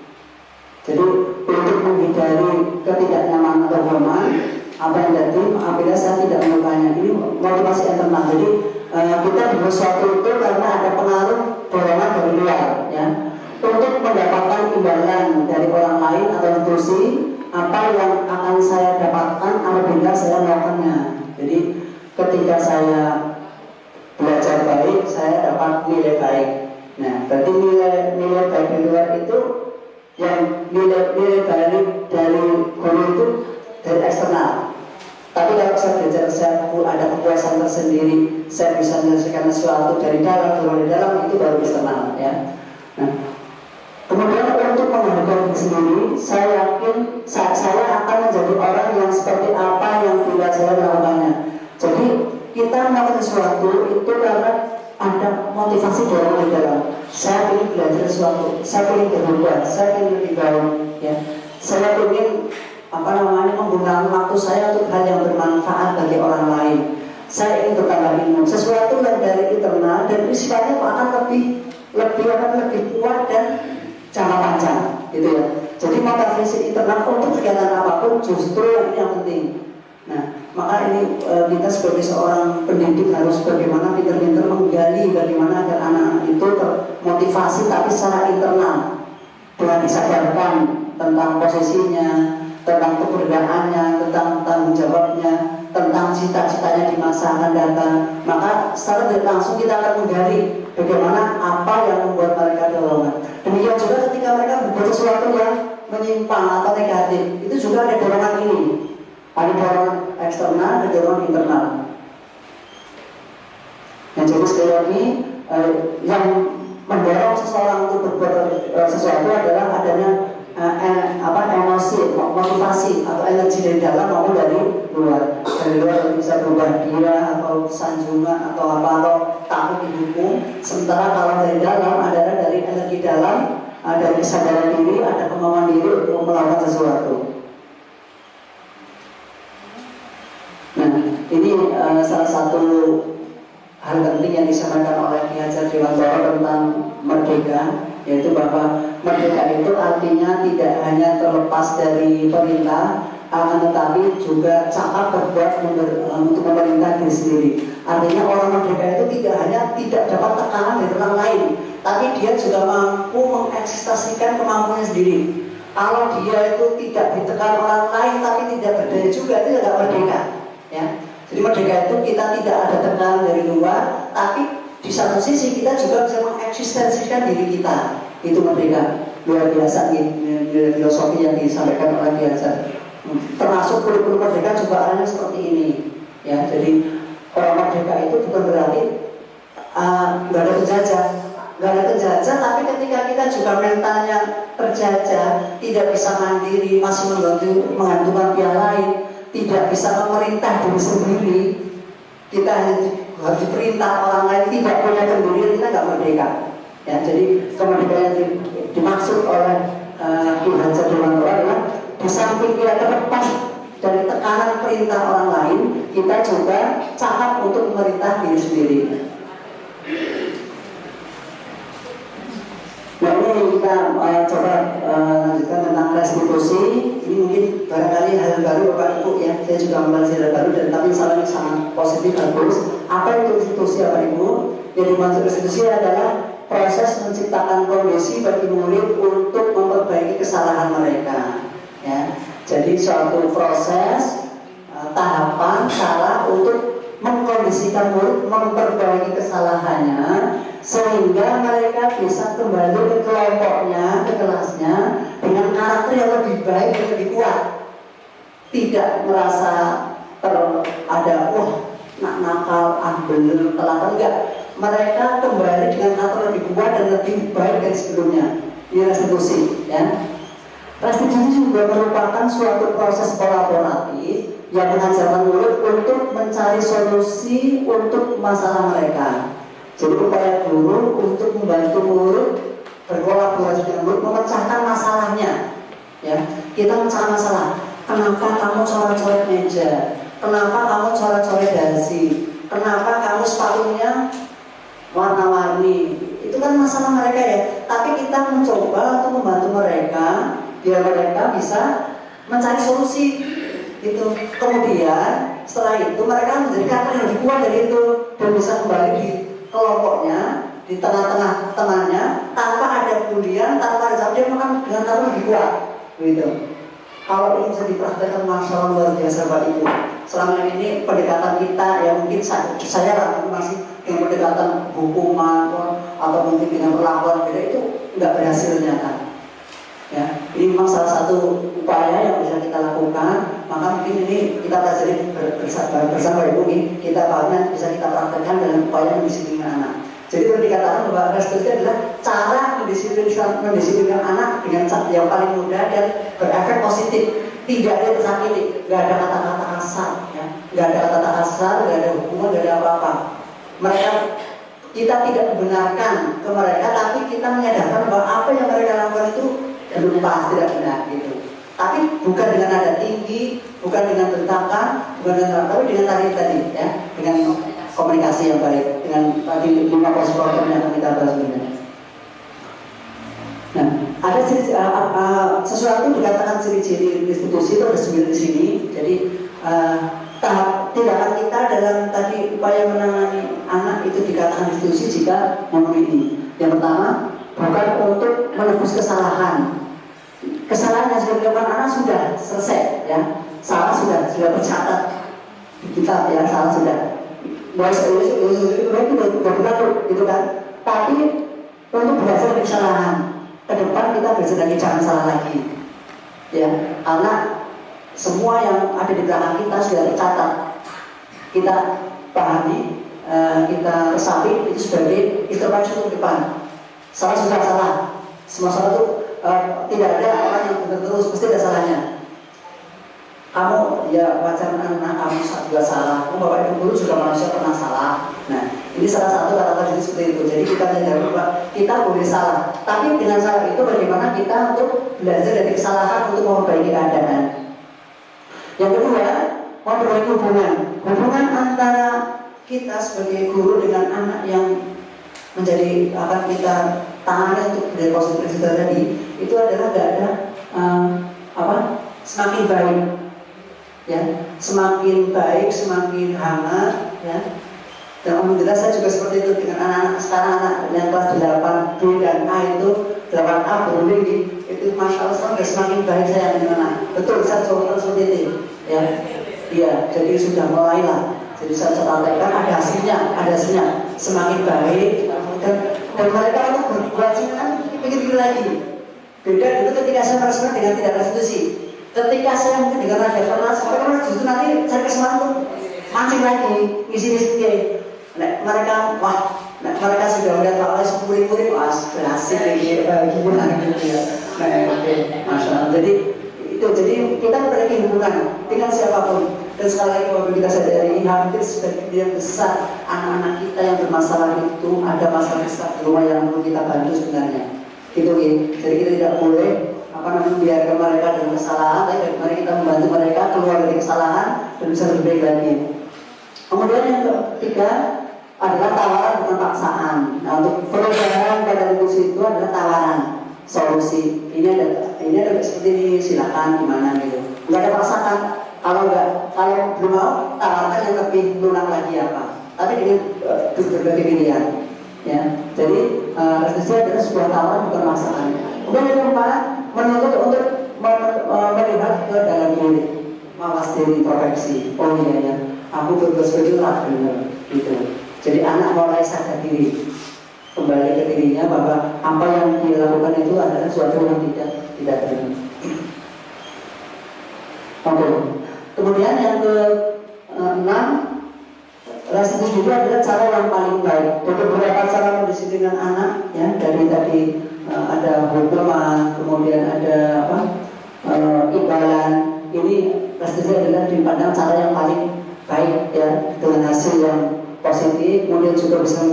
Jadi untuk menghindari ketidaknyamanan atau hukuman, apa yang terjadi apabila saya tidak melakukannya. Ini motivasi internal. Jadi kita berbuat sesuatu itu karena ada pengaruh dorongan dari luar, ya. Untuk mendapatkan imbalan dari orang lain atau institusi, apa yang akan saya dapatkan apabila saya melakukannya. Jadi ketika saya belajar baik, saya dapat nilai baik. Nah, berarti nilai baik di luar itu yang nilai baik dari guru itu dari eksternal. Tapi kalau saya belajar, saya ada kepuasan tersendiri, saya bisa menyelesaikan sesuatu dari dalam itu baru eksternal, ya. Nah, kemudian untuk menghargai diri sendiri, saya yakin saya akan menjadi orang yang seperti apa yang bila saya melakukannya. Jadi kita melakukan sesuatu itu karena ada motivasi dari dalam. Saya ingin belajar sesuatu, saya ingin berubah, saya ingin lebih baik, ya. Saya ingin menggunakan waktu saya untuk hal yang bermanfaat bagi orang lain. Saya ingin bertambah ilmu, sesuatu yang dari internal dan sifatnya akan lebih kuat dan jangka panjang, gitu ya. Jadi motivasi internal untuk kegiatan apapun justru yang penting. Nah, maka ini kita sebagai seorang pendidik harus bagaimana pintar-pintar menggali bagaimana agar anak-anak itu termotivasi tapi secara internal, dengan disadarkan tentang posisinya, tentang keberadaannya, tentang tanggung jawabnya, tentang cita-citanya di masa akan datang. Maka secara tidak langsung kita akan menggali bagaimana apa yang membuat mereka dorongan. Demikian juga ketika mereka berbuat sesuatu yang menyimpang atau negatif, itu juga ada dorongan ini. Ada dorongan eksternal, ada dorongan internal. Nah, jadi sekali lagi yang mendorong seseorang untuk berbuat sesuatu adalah adanya emosi, motivasi atau energi dari dalam maupun dari luar. Dari luar bisa berubah dia atau sanjungan atau atau takut didukung. Sementara kalau dari dalam adalah dari energi dalam, dari kesadaran diri, ada kemauan diri untuk melakukan sesuatu. Nah, ini salah satu hal penting yang disampaikan oleh Ki Hajar Dewantara tentang merdeka, yaitu bahwa merdeka itu artinya tidak hanya terlepas dari perintah, akan tetapi juga cakap berbuat untuk memerintah diri sendiri. Artinya orang merdeka itu tidak hanya tidak dapat tekanan dari orang lain, tapi dia juga mampu mengekspresikan kemampuannya sendiri. Kalau dia itu tidak ditekan orang lain tapi tidak berdaya juga, itu tidak merdeka, ya. Jadi merdeka itu kita tidak ada tekanan dari luar, tapi di satu sisi kita juga bisa mengeksistensikan diri kita. Itu merdeka. Luar biasa nih filosofi yang disampaikan oleh Ki Hajar. Termasuk kurikulum merdeka juga hanya seperti ini, ya. Jadi orang merdeka itu bukan berarti nggak ada penjajah. nggak ada terjajah, tapi ketika kita juga mentalnya terjajah, tidak bisa mandiri, masih menggantungkan pihak lain, tidak bisa memerintah diri sendiri, kita hanya harus diperintah orang lain, tidak punya kendirian, kita nggak merdeka. Ya, jadi kemerdekaan yang dimaksud oleh Ki Hajar Dewantara adalah di samping kita terlepas dari tekanan perintah orang lain, kita juga cakap untuk memerintah diri sendiri. Nah, ini kita coba lanjutkan tentang restitusi. Ini mungkin barangkali hal baru Bapak Ibu ya. Saya juga membahas hal baru dan tapi salah ini sangat positif bagus. Apa itu restitusi Bapak Ibu? Jadi maksud restitusi adalah proses menciptakan kondisi bagi murid untuk memperbaiki kesalahan mereka. Ya, jadi suatu proses tahapan cara untuk mengkondisikan murid memperbaiki kesalahannya sehingga mereka bisa kembali ke kelompoknya, ke kelasnya dengan karakter yang lebih baik dan lebih kuat. Tidak merasa ada nak nakal, bener, telat, enggak. Mereka kembali dengan karakter lebih kuat dan lebih baik dari sebelumnya. Ini restitusi, ya. Restitusi juga merupakan suatu proses kolaboratif yang mengajarkan murid untuk mencari solusi untuk masalah mereka. Jadi upaya guru untuk membantu murid berkolaborasi dengan murid memecahkan masalahnya. Ya, kita memecahkan masalah. Kenapa kamu coret-coret meja? Kenapa kamu coret-coret dasi? Kenapa kamu sepatunya warna-warni? Itu kan masalah mereka ya. Tapi kita mencoba untuk membantu mereka biar mereka bisa mencari solusi. Itu kemudian setelah itu mereka menjadi karakter yang lebih kuat dari itu dan bisa kembali di kelompoknya, di tengah-tengah temannya tanpa ada bulian, tanpa ada dia makan dengan karakter lebih kuat. Gitu. Kalau ini bisa dipraktekkan, masya Allah luar biasa Pak Ibu. Selama ini pendekatan kita ya mungkin saya lah masih dengan pendekatan hukuman atau mungkin dengan perlakuan beda itu nggak berhasil nyata. Ya, ini memang salah satu upaya yang bisa kita lakukan. Maka mungkin ini kita pelajari bersama Ibu ini kita bahannya bisa kita praktekkan dalam upaya mendisiplinkan anak. Jadi boleh dikatakan bahwa restitusi adalah cara mendisiplinkan anak dengan yang paling mudah dan berefek positif. Tidak ada tersakiti, nggak ada kata-kata kasar, ya, nggak ada kata-kata kasar, nggak ada hukuman, nggak ada apa-apa. Mereka kita tidak membenarkan ke mereka, tapi kita menyadarkan bahwa apa yang mereka lakukan itu belum pas, tidak benar gitu. Tapi bukan dengan nada tinggi, bukan dengan bentakan, bukan dengan tapi dengan tadi ya, dengan komunikasi yang baik, dengan tadi 5 pos program yang akan kita bahas sebenarnya. Nah, ada sesuatu dikatakan ciri-ciri restitusi itu ada 9 di sini. Jadi tahap tindakan kita dalam tadi upaya menangani anak itu dikatakan restitusi jika memenuhi ini. Yang pertama, bukan untuk menebus kesalahan. Kesalahan yang sudah dilakukan anak sudah selesai, ya. Salah sudah tercatat di kitab, ya, salah sudah. Itu berlaku, gitu kan. Tapi untuk belajar dari kesalahan, ke depan kita belajar lagi, jangan salah lagi. Ya, anak semua yang ada di belakang kita sudah tercatat. Kita pahami, kita resapi itu sebagai intervensi untuk depan. Salah sudah salah. Semua salah itu tidak ada orang yang benar terus, pasti ada salahnya. Kamu ya wajar anak kamu juga salah. Kamu bapak ibu guru juga manusia pernah salah. Nah, ini salah satu kata-kata seperti itu. Jadi kita menyadari bahwa kita boleh salah. Tapi dengan salah itu bagaimana kita untuk belajar dari kesalahan untuk memperbaiki keadaan. Yang kedua, memperbaiki hubungan antara kita sebagai guru dengan anak yang menjadi akan kita tangani untuk dari positif tadi itu adalah gak ada semakin baik, ya, semakin baik, semakin hangat, ya. Dan alhamdulillah saya juga seperti itu dengan anak-anak sekarang, anak yang kelas 8B dan A itu 8A berunding itu masya Allah semakin baik saya dengan anak. Betul, saya coba seperti itu, ya. Iya, jadi sudah mulailah. Jadi saya praktekkan ada hasilnya semakin baik dan mereka untuk berbuat kan pikir-pikir lagi. Beda itu ketika saya merespon dengan tidak restitusi. Ketika saya mungkin dengan raja keras, mereka justru nanti saya kesempatan mancing lagi, ngisi-ngisi. Mereka wah Nah, mereka sudah melihat Pak Wali murid-murid, wah berhasil ini, gimana gitu ya. Nah, oke, Masya Allah. Jadi kita memiliki hubungan dengan siapapun. Dan sekali lagi kalau kita sadari hampir sebagian besar anak-anak kita yang bermasalah itu ada masalah besar di rumah yang perlu kita bantu sebenarnya. Gitu ya. Jadi kita tidak boleh membiarkan mereka dengan kesalahan, tapi bagaimana kita membantu mereka keluar dari kesalahan dan bisa lebih baik lagi. Kemudian yang ketiga adalah tawaran bukan paksaan. Nah, untuk perubahan pada diskusi itu adalah tawaran solusi. Ini ada seperti ini, silakan gimana gitu. Nggak ada paksaan. Kalau belum mau, tawarkan yang lebih lunak lagi apa. Tapi dengan berbagai pilihan. Ya, jadi restitusi adalah sebuah tawaran bukan paksaan. Kemudian yang keempat, menuntut untuk melihat ke dalam diri, mawas diri, introspeksi. Oh iya ya, aku berbuat seperti itu benar, gitu. Jadi anak mulai sadar diri, kembali ke dirinya bahwa apa yang dia lakukan itu adalah suatu yang tidak benar. Oke. Kemudian yang ke-6, restitusi juga adalah cara yang paling baik. Ada beberapa cara mendisiplinkan anak, ya, dari tadi ada hukuman, kemudian ada imbalan. Ini restitusi adalah dipandang cara yang paling baik, ya, dengan hasil yang positif. Kemudian juga bisa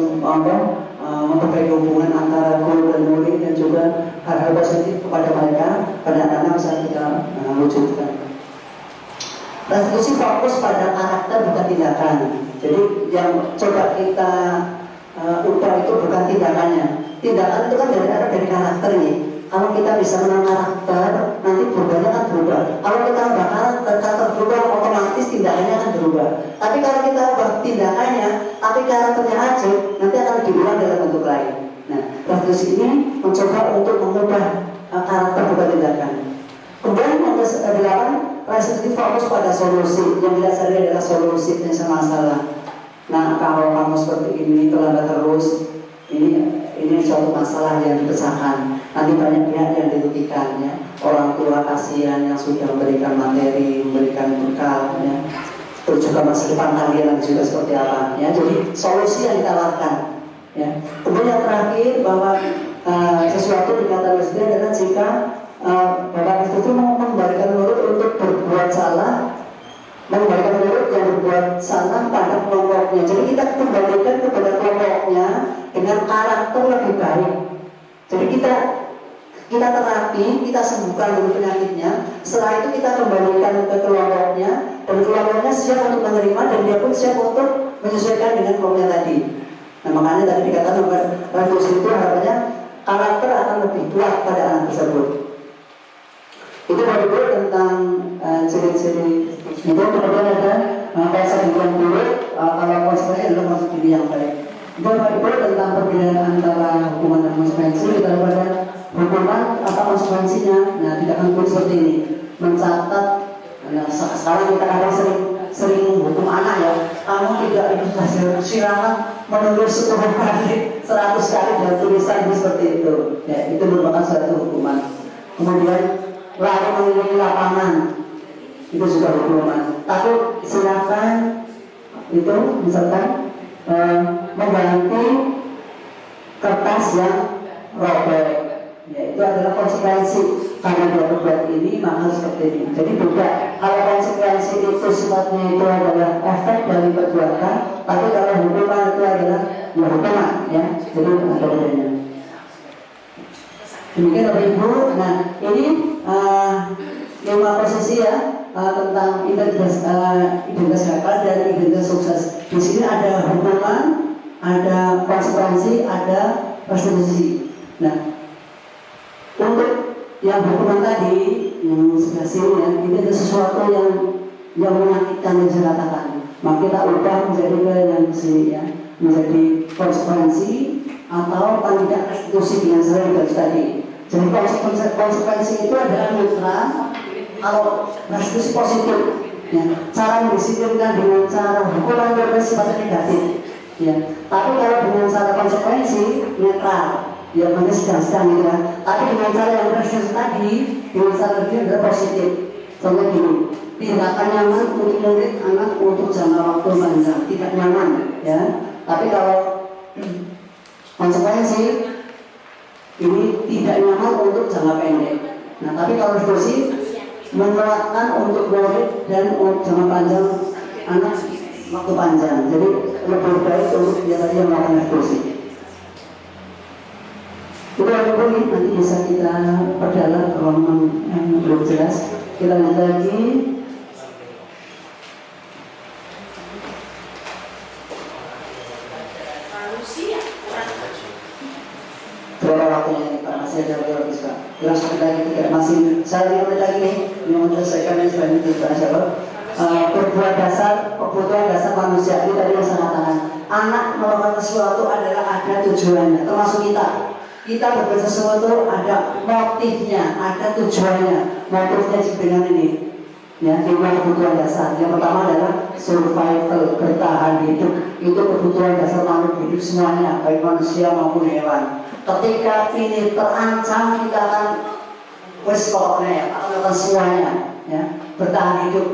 memperbaiki hubungan antara guru dan murid dan juga hal-hal positif kepada mereka, pada anak-anak bisa kita wujudkan. Restitusi fokus pada karakter bukan tindakan. Jadi yang coba kita ubah itu bukan tindakannya. Tindakan itu kan dari karakternya. Kalau kita bisa menang karakter, nanti berubahnya kan berubah. Kalau kita ubah karakter berubah, otomatis tindakannya akan berubah. Tapi kalau kita ubah tindakannya, tapi karakternya aja, nanti akan diulang dalam bentuk lain. Nah, restitusi ini mencoba untuk mengubah karakter bukan tindakan. Kemudian yang ke-8, restitusi fokus pada solusi. Yang didasari adalah solusi penyelesaian masalah. Nah, kalau kamu seperti ini terlambat terus, ini suatu masalah yang dipecahkan. Nanti banyak pihak yang dirugikan, ya. Orang tua kasihan yang sudah memberikan materi, memberikan bekal, ya. Terus juga masa depan kalian juga seperti apa, ya. Jadi solusi yang ditawarkan, ya. Kemudian yang terakhir bahwa sesuatu dikatakan sendiri adalah jika Bapak itu mengembalikan murid untuk berbuat salah, mengembalikan murid yang berbuat salah pada kelompoknya. Jadi kita kembalikan kepada kelompoknya dengan karakter lebih baik. Jadi kita terapi, kita sembuhkan dulu penyakitnya. Setelah itu kita kembalikan ke kelompoknya, dan kelompoknya siap untuk menerima, dan dia pun siap untuk menyesuaikan dengan kelompoknya tadi. Nah, makanya tadi dikatakan bahwa restitusi itu harapannya karakter akan lebih kuat pada anak tersebut. Itu baru tentang ciri-ciri itu. Kemudian ada konsep yang buruk, kalau konsepnya adalah konsep diri yang baik. Itu baru tentang perbedaan antara hukuman dan konsekuensi. Kita pada hukuman apa konsekuensinya. Nah, tidak akan seperti ini, mencatat. Nah, sekarang kita kadang sering hukum anak, ya. Kamu tidak hasil siraman menulis 10 kali, 100 kali dalam tulisan seperti itu. Ya, itu merupakan suatu hukuman. Kemudian lari mengelilingi lapangan, itu juga hukuman. Tapi silakan itu misalkan mengganti kertas yang robek, ya, itu adalah konsekuensi karena dia berbuat ini maka seperti ini. Jadi beda. Kalau konsekuensi itu sifatnya itu adalah efek dari perbuatan, tapi kalau hukuman itu adalah hukuman, ya. Jadi ada bedanya. Demikian Bapak Ibu. Nah, ini 5 posisi, ya, tentang identitas gagal dan identitas sukses. Di sini ada hukuman, ada konsekuensi, ada restitusi. Nah, untuk yang hukuman tadi yang sebelah sini, ya, ini ada sesuatu yang menyakitkan yang saya katakan. Maka kita ubah menjadi ya, menjadi konsekuensi atau paling tidak restitusi dengan saya garis tadi. Jadi konsekuensi itu adalah netral, kalau restitusi positif, ya. Cara mendisiplinkan dengan cara hukuman bersifat negatif, ya. Tapi kalau dengan cara konsekuensi netral, ya, mungkin sedang-sedang gitu, ya. Tapi dengan cara yang restitusi tadi, dengan cara ini adalah positif. Contohnya gini, tindakan nyaman untuk murid anak untuk jangka waktu panjang, tidak nyaman, ya. Tapi kalau Konsekuensi ini tidak nyaman untuk jangka pendek. Nah, tapi kalau diskusi menerapkan untuk murid dan jangka panjang anak waktu panjang. Jadi lebih baik untuk dia tadi yang melakukan diskusi. Itu yang ini nanti bisa kita perdalam kalau memang belum jelas. Kita lihat lagi. Berapa waktunya ini Pak? Masih ada berapa habis Pak? Kurang sedikit lagi, tidak masih saya 5 menit lagi nih yang menyelesaikan ini selanjutnya itu Pak Syabab. Kebutuhan dasar manusia ini tadi yang saya katakan. Anak melakukan sesuatu adalah ada tujuannya, termasuk kita. Kita berbuat sesuatu ada motifnya, ada tujuannya. Motifnya dengan ini. Ya, 5 kebutuhan dasar. Yang pertama adalah survival, bertahan hidup. Itu kebutuhan dasar makhluk hidup semuanya, baik manusia maupun hewan. Ketika ini terancam, kita akan pokoknya ya, akan melakukan semuanya. Ya, bertahan hidup.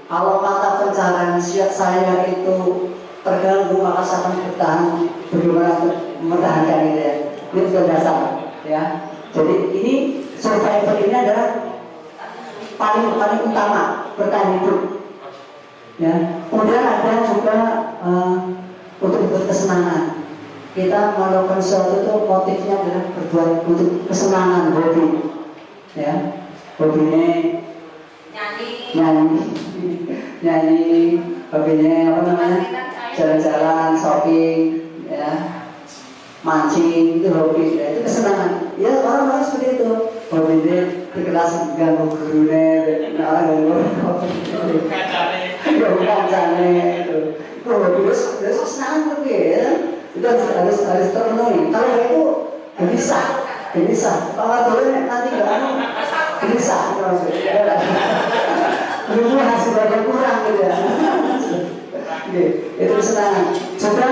Kalau mata pencarian saya itu terganggu, maka saya akan bertahan, bagaimana mempertahankan itu ya. Ini sudah dasar, ya. Jadi ini survival ini adalah paling utama, bertahan hidup. Ya. Kemudian ada juga untuk berkesenangan. Kita melakukan sesuatu itu motifnya adalah berbuat untuk kesenangan, hobi. Ya, hobinya nyanyi, hobinya apa namanya? Jalan-jalan, shopping, ya. Mancing itu hobi, ya, itu kesenangan. Ya orang-orang seperti itu. Hobinya di kelas ganggu gurunya, orang ganggu kancane itu. Hobi terus kesenangan tapi ya. Itu harus terpenuhi. Kalau itu bisa. Kalau dulu nanti nggak bisa. Dulu hasil belajar kurang gitu ya. Itu kesenangan. Juga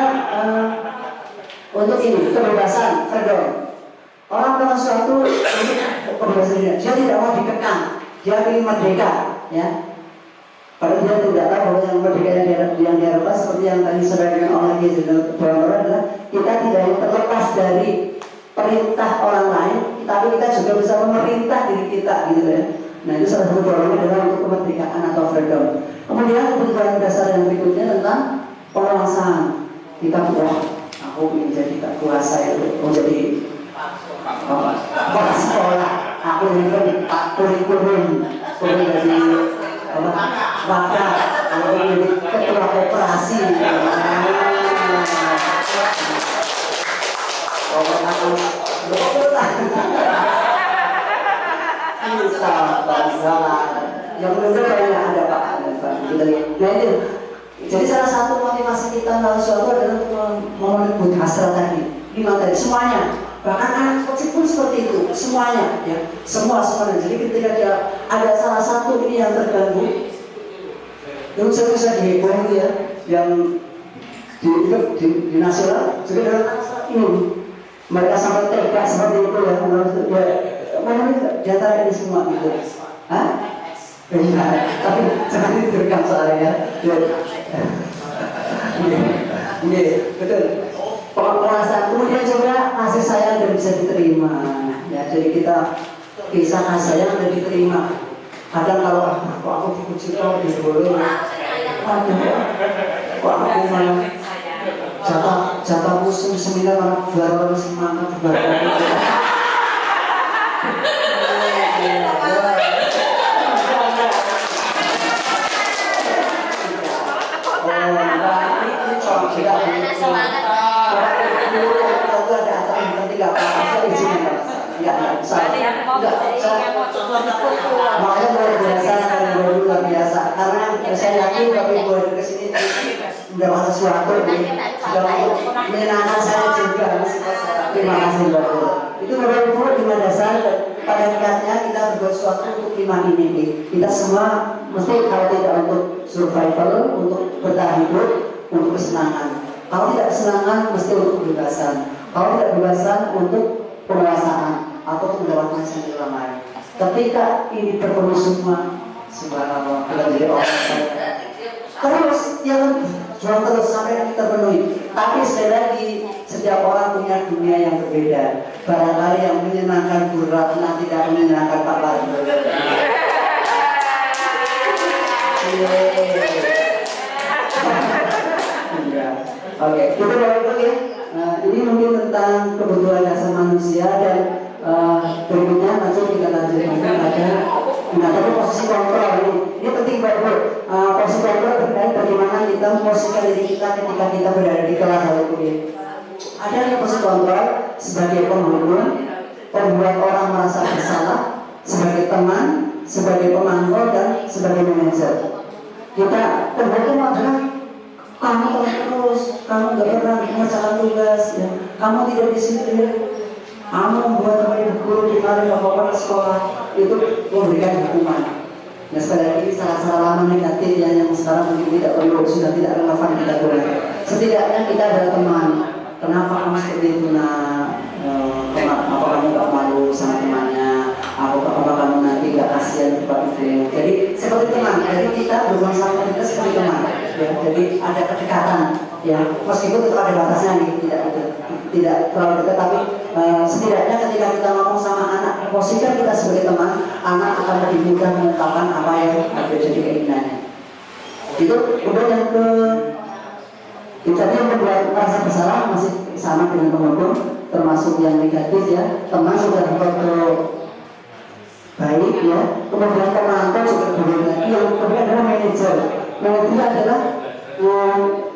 untuk ini kebebasan, freedom. Orang melakukan sesuatu untuk kebebasan dia tidak mau dikekang, dia ingin merdeka, ya. Padahal dia tidak tahu bahwa yang merdeka yang diharapkan seperti yang tadi disampaikan oleh Jenderal Bawang adalah kita tidak terlepas dari perintah orang lain, tapi kita juga bisa memerintah diri kita, gitu ya. Nah itu salah satu dorongan adalah untuk kemerdekaan atau freedom. Kemudian kebutuhan dasar yang berikutnya tentang penguasaan. Kita aku ingin jadi tak kuasa itu, mau jadi kepala sekolah, aku ingin jadi pak kurikulum, jadi maka ketua koperasi. Yang benar banyak ada Pak. Nah itu. Jadi salah satu motivasi kita melakukan sesuatu adalah untuk memenuhi hasrat tadi. 5 tadi semuanya. Bahkan anak kecil pun seperti itu, semuanya, ya, semuanya. Jadi ketika dia ada salah satu ini yang terganggu, itu saya diheboh itu ya, yang di nasional juga dalam ini mereka sampai tega seperti itu ya, di antara ini semua gitu. Hah? Iya, tapi jangan diterkam soalnya ya. Iya, betul. Perasaan kemudian juga kasih sayang dan bisa diterima, ya. Jadi kita bisa kasih sayang dan diterima. Kadang kalau aku dipuji kau diboleh, waduh, kok aku malah jatah musim seminar malah juara semangat berbakat. Makanya luar biasa karena saya yakin tapi boleh kesini mendapat sesuatu sudah menyenangkan saya juga. Terima kasih Bapak. Itu menurut lima dasar pada niatnya kita berbuat sesuatu untuk 5 ini. Kita semua mesti kalau tidak untuk survival, untuk bertahan hidup, untuk kesenangan. Kalau tidak kesenangan mesti untuk kebebasan. Kalau tidak kebebasan untuk penguasaan atau untuk mendapatkan sendiri orang lain. Ketika ini berpenuh semua, subhanallah, kita jadi orang terus yang jual terus sampai kita penuhi. Tapi sekali lagi Setiap orang punya dunia yang berbeda. Barangkali yang menyenangkan Bu Ratna tidak menyenangkan Pak Pardo. Oke, kita bawa itu ya. Ini mungkin tentang kebutuhan dasar manusia dan berikutnya nanti kita lanjutkan ada posisi kontrol ini. Ini penting banget. Posisi kontrol terkait bagaimana kita memposisikan diri kita ketika kita berada di kelas atau kuliah. Ada posisi kontrol sebagai penghulu, membuat orang merasa bersalah, sebagai teman, sebagai pemantau dan sebagai manajer. Kita tergantung adalah kamu terus, kamu nggak pernah mengerjakan tugas, ya. Kamu tidak disiplin, kamu membuat teman guru di mana bapak sekolah itu memberikan hukuman. Nah sekali lagi salah-salah lama negatif yang sekarang mungkin tidak perlu, sudah tidak relevan kita gunakan. Setidaknya kita adalah teman. Kenapa kamu seperti itu? Apa kamu nggak malu sama temannya? Apa kamu nanti nggak kasihan tempat itu? Jadi seperti teman. Jadi kita berhubungan sama kita seperti teman. Ya, jadi ada kedekatan. Ya, meskipun tetap ada batasnya nih, tidak terlalu dekat, tapi setidaknya ketika kita ngomong sama anak, posisikan kita sebagai teman, anak akan lebih mudah mengungkapkan apa yang ada jadi keinginannya. Itu kemudian yang ke kita yang membuat rasa bersalah masih sama dengan penghukum, termasuk yang negatif ya. Teman sudah berbuat baik ya, kemudian pemantau juga berbeda lagi. Yang kedua adalah manajer. Manajer adalah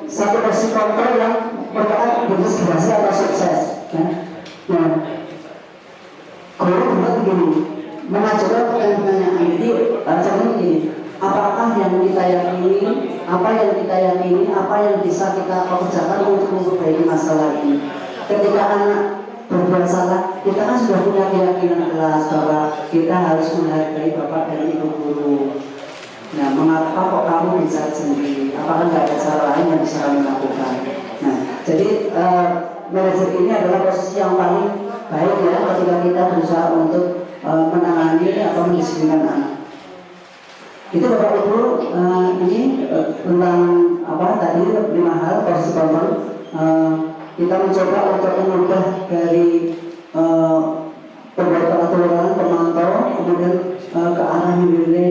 satu posisi kontrol yang merupakan bisnis berhasil atau sukses. Nah, kalau berbuat begini, mengajukan pertanyaan. Jadi contohnya begini. Apakah yang kita yakini, apa yang kita yakini, apa yang bisa kita kerjakan untuk memperbaiki masalah ini. Ketika anak berbuat salah, kita kan sudah punya keyakinan jelas bahwa kita harus menghargai bapak dan ibu guru. Nah, mengapa kok kamu bisa sendiri? Apakah nggak ada cara lain yang bisa kami lakukan? Nah, jadi manajer ini adalah posisi yang paling baik ya ketika kita berusaha untuk menangani atau mendisiplinkan anak. Itu Bapak Ibu ini tentang apa tadi 5 hal posisi kontrol. Kita mencoba untuk mengubah dari pembuat peraturan pemantau kemudian ke arah menilai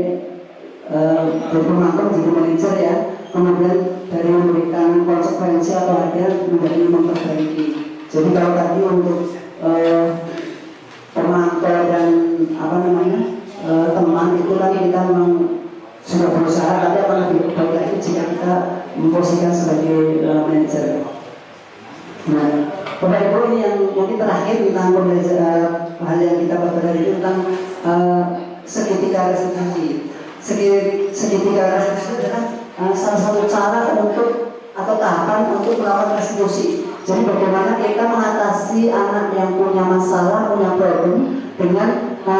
dari pemantau menjadi manajer ya, kemudian dari memberikan konsekuensi atau hadiah menjadi memperbaiki. Jadi kalau tadi untuk pemantau dan apa namanya teman itu kan kita memang sudah berusaha, tapi akan lebih baik lagi jika kita memposisikan sebagai manajer. Nah, Bapak Ibu ini yang mungkin terakhir tentang hal yang kita bahas itu tentang segitiga restitusi. Segitiga restitusi adalah salah satu cara untuk atau tahapan untuk melakukan restitusi. Jadi bagaimana kita mengatasi anak yang punya masalah, punya problem dengan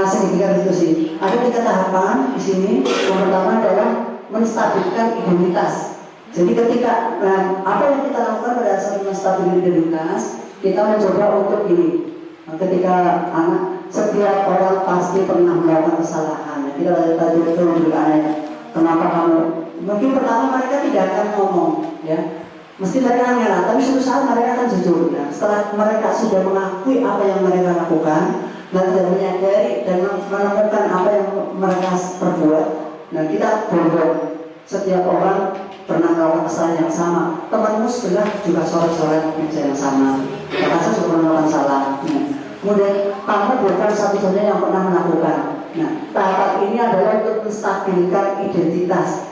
segitiga restitusi. Ada 3 tahapan di sini. Yang pertama adalah menstabilkan identitas. Jadi ketika apa yang kita lakukan pada saat menstabilkan identitas, kita mencoba untuk ini. Ketika anak, setiap orang pasti pernah melakukan kesalahan. Kita tadi itu memberikan kenapa kamu? Mungkin pertama mereka tidak akan ngomong, ya. Mesti mereka mengalah, tapi suatu saat mereka akan jujur. Nah, setelah mereka sudah mengakui apa yang mereka lakukan, dan menyadari dan menemukan apa yang mereka perbuat, nah kita berbuat. Setiap orang pernah melakukan kesalahan yang sama. Temanmu sebelah juga coret-coret meja yang sama. Kakak juga pernah melakukan salah. Nah, kemudian kamu bukan satu-satunya yang pernah melakukan. Nah, tahap ini adalah untuk menstabilkan identitas.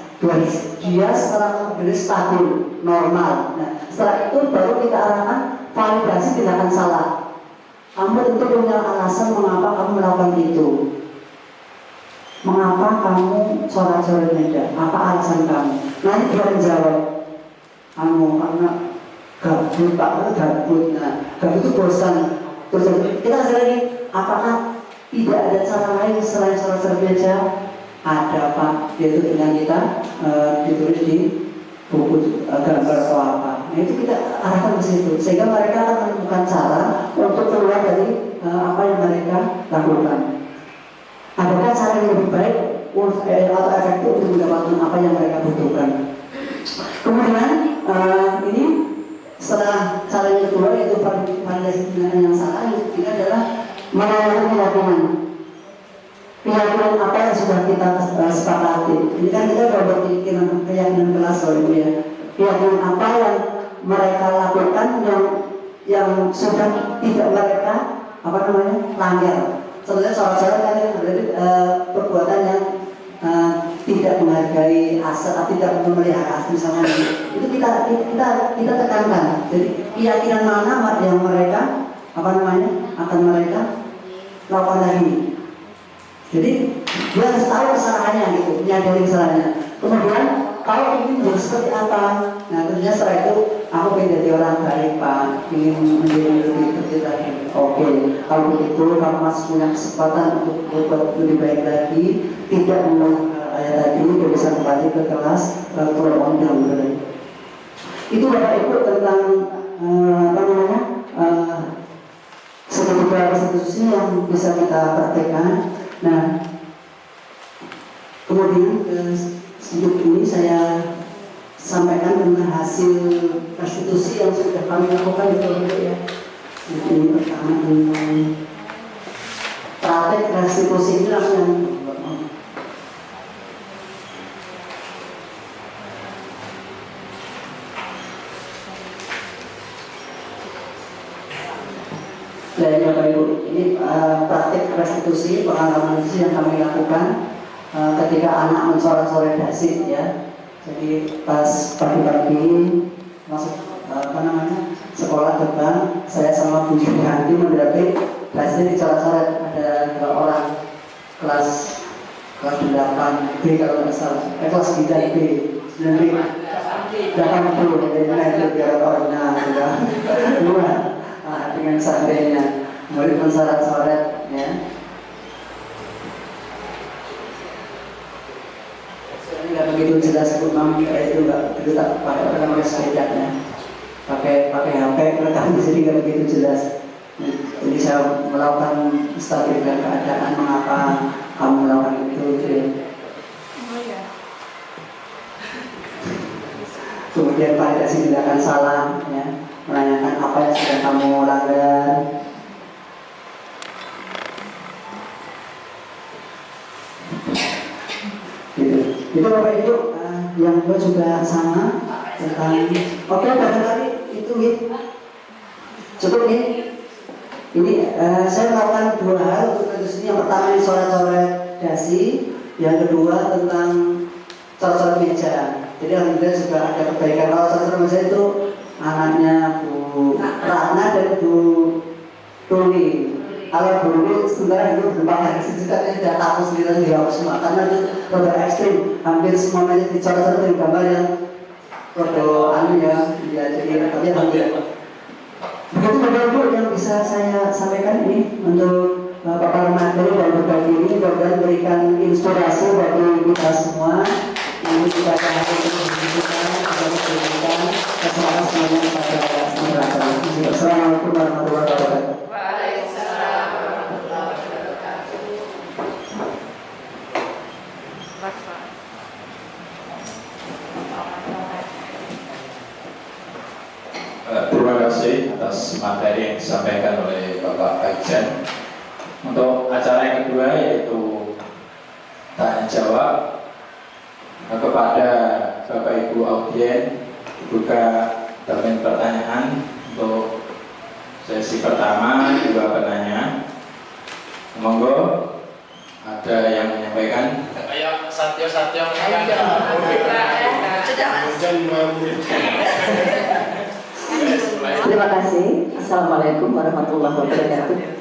Dia setelah menjadi stabil, normal. Nah, setelah itu baru kita arahkan validasi tindakan salah. Kamu tentu punya alasan mengapa kamu melakukan itu. Mengapa kamu coret-coret meja? Apa alasan kamu? Nanti dia menjawab, kamu karena gabut, kamu gabut. Nah, gabut itu bosan. Terus kita kasih lagi, apakah tidak ada cara lain selain coret-coret meja? Ada Pak, yaitu dengan kita ditulis di buku gambar atau apa. Nah itu kita arahkan ke situ, sehingga mereka akan menemukan cara untuk keluar dari apa yang mereka lakukan. Adakah cara yang lebih baik atau efektif untuk mendapatkan apa yang mereka butuhkan? Kemudian ini setelah cara yang kedua yaitu ini kan kita udah berpikiran keyakinan kelas loh Ibu ya. Keyakinan apa yang mereka lakukan yang sudah tidak mereka langgar. Sebenarnya sholat-sholat kan berarti perbuatan yang tidak menghargai aset, tidak memelihara aset misalnya. Itu kita tekankan. Jadi keyakinan mana yang mereka akan mereka lakukan lagi. Jadi dia harus tahu kesalahannya gitu, menyadari kesalahannya. Kemudian kalau ini menjadi seperti apa? Nah tentunya setelah itu aku ingin jadi orang baik Pak, ingin menjadi lebih seperti tadi. Oke, kalau begitu kamu masih punya kesempatan untuk berbuat lebih baik lagi, tidak mengulang ayat tadi, dia bisa kembali ke kelas tolong dulu. Itu Bapak Ibu tentang beberapa institusi yang bisa kita praktekkan. Nah, kemudian sedikit ini saya sampaikan tentang hasil restitusi yang sudah kami lakukan ya. Ini pertama tentang praktek restitusi ini langsung dari Bapak Ibu, ini praktik restitusi, pengalaman restitusi yang kami lakukan ketika anak mencoret-coret dasi ya. Jadi pas pagi-pagi masuk sekolah depan, saya sama Bu Yuhanti mendapati dasi dicoret-coret. Ada 2 orang kelas 8 B kalau nggak salah, kelas 9 B 9 B 80 itu biar orangnya dua. Dengan seandainya mulai mencoret-coret ya. Sebenarnya nggak begitu jelas Bu Mami, itu nggak begitu tak pakai sepedanya, pakai HP rekam di sini nggak begitu jelas. Jadi saya melakukan stabilkan keadaan mengapa kamu melakukan itu ya. Kemudian validasi tindakan salah ya, menanyakan apa yang sudah kamu langgar. Gitu. Itu Bapak Ibu, yang kedua juga sama tentang oke barangkali itu gitu. Cukup nih. Ini saya melakukan 2 hal untuk restitusi. Yang pertama ini coret-coret dasi, yang kedua tentang coret-coret meja. Jadi alhamdulillah juga ada kebaikan. Kalau coret-coret meja itu anaknya Bu Ratna dan Bu Tuli. Kalau dulu sebenarnya itu berbagai sejuta tidak tahu sendiri dihapus semua karena itu roda ekstrim, hampir semua meja dicoret-coret dari gambar yang roda ya. Jadi tapi alhamdulillah. Begitu Bapak Ibu yang bisa saya sampaikan ini untuk Bapak materi dan berbagi ini, mudah-mudahan berikan inspirasi bagi kita semua. Ini juga akan semuanya kepada Assalamualaikum warahmatullahi wabarakatuh. Waalaikumsalam warahmatullahi wabarakatuh. Terima kasih atas materi yang disampaikan oleh Bapak Kaijan. Untuk acara yang kedua yaitu tanya jawab kepada Bapak Ibu audien, buka termin pertanyaan untuk sesi pertama 2 penanya. Monggo, ada yang menyampaikan? Ayo Satyo. Terima kasih. Assalamualaikum warahmatullahi wabarakatuh.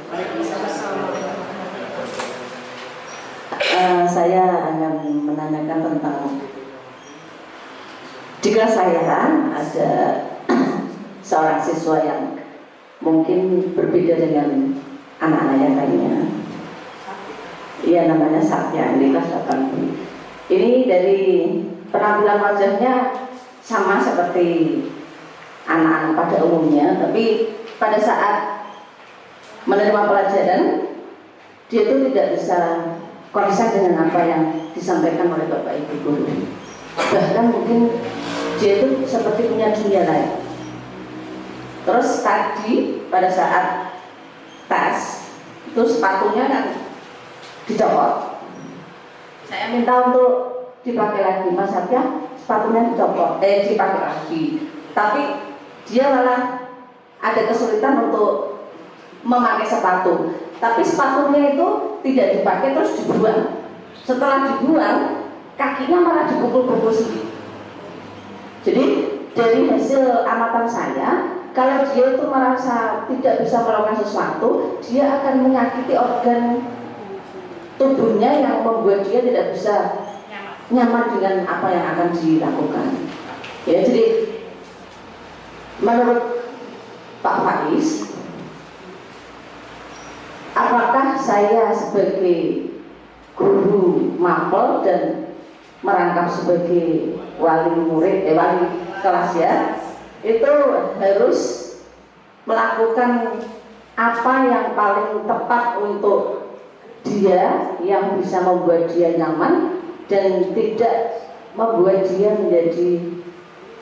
Saya akan menanyakan tentang jika saya ada seorang siswa yang mungkin berbeda dengan anak-anak yang lainnya. Ia namanya Satya, di kelas 8. Ini dari penampilan wajahnya sama seperti anak-anak pada umumnya, tapi pada saat menerima pelajaran dia itu tidak bisa konsen dengan apa yang disampaikan oleh Bapak Ibu guru. Bahkan mungkin dia itu seperti punya dunia lain. Terus tadi pada saat tes itu sepatunya kan dicopot. Saya minta untuk dipakai lagi, Mas Satya sepatunya dicopot, dipakai lagi. Tapi dia malah ada kesulitan untuk memakai sepatu. Tapi sepatunya itu tidak dipakai terus dibuang. Setelah dibuang, kakinya malah dipukul-pukul sendiri. Jadi dari hasil amatan saya, kalau dia itu merasa tidak bisa melakukan sesuatu, dia akan menyakiti organ tubuhnya yang membuat dia tidak bisa nyaman dengan apa yang akan dilakukan. Ya, jadi menurut Pak Faiz, apakah saya sebagai guru mapel dan merangkap sebagai wali murid, wali kelas ya, itu harus melakukan apa yang paling tepat untuk dia, yang bisa membuat dia nyaman dan tidak membuat dia menjadi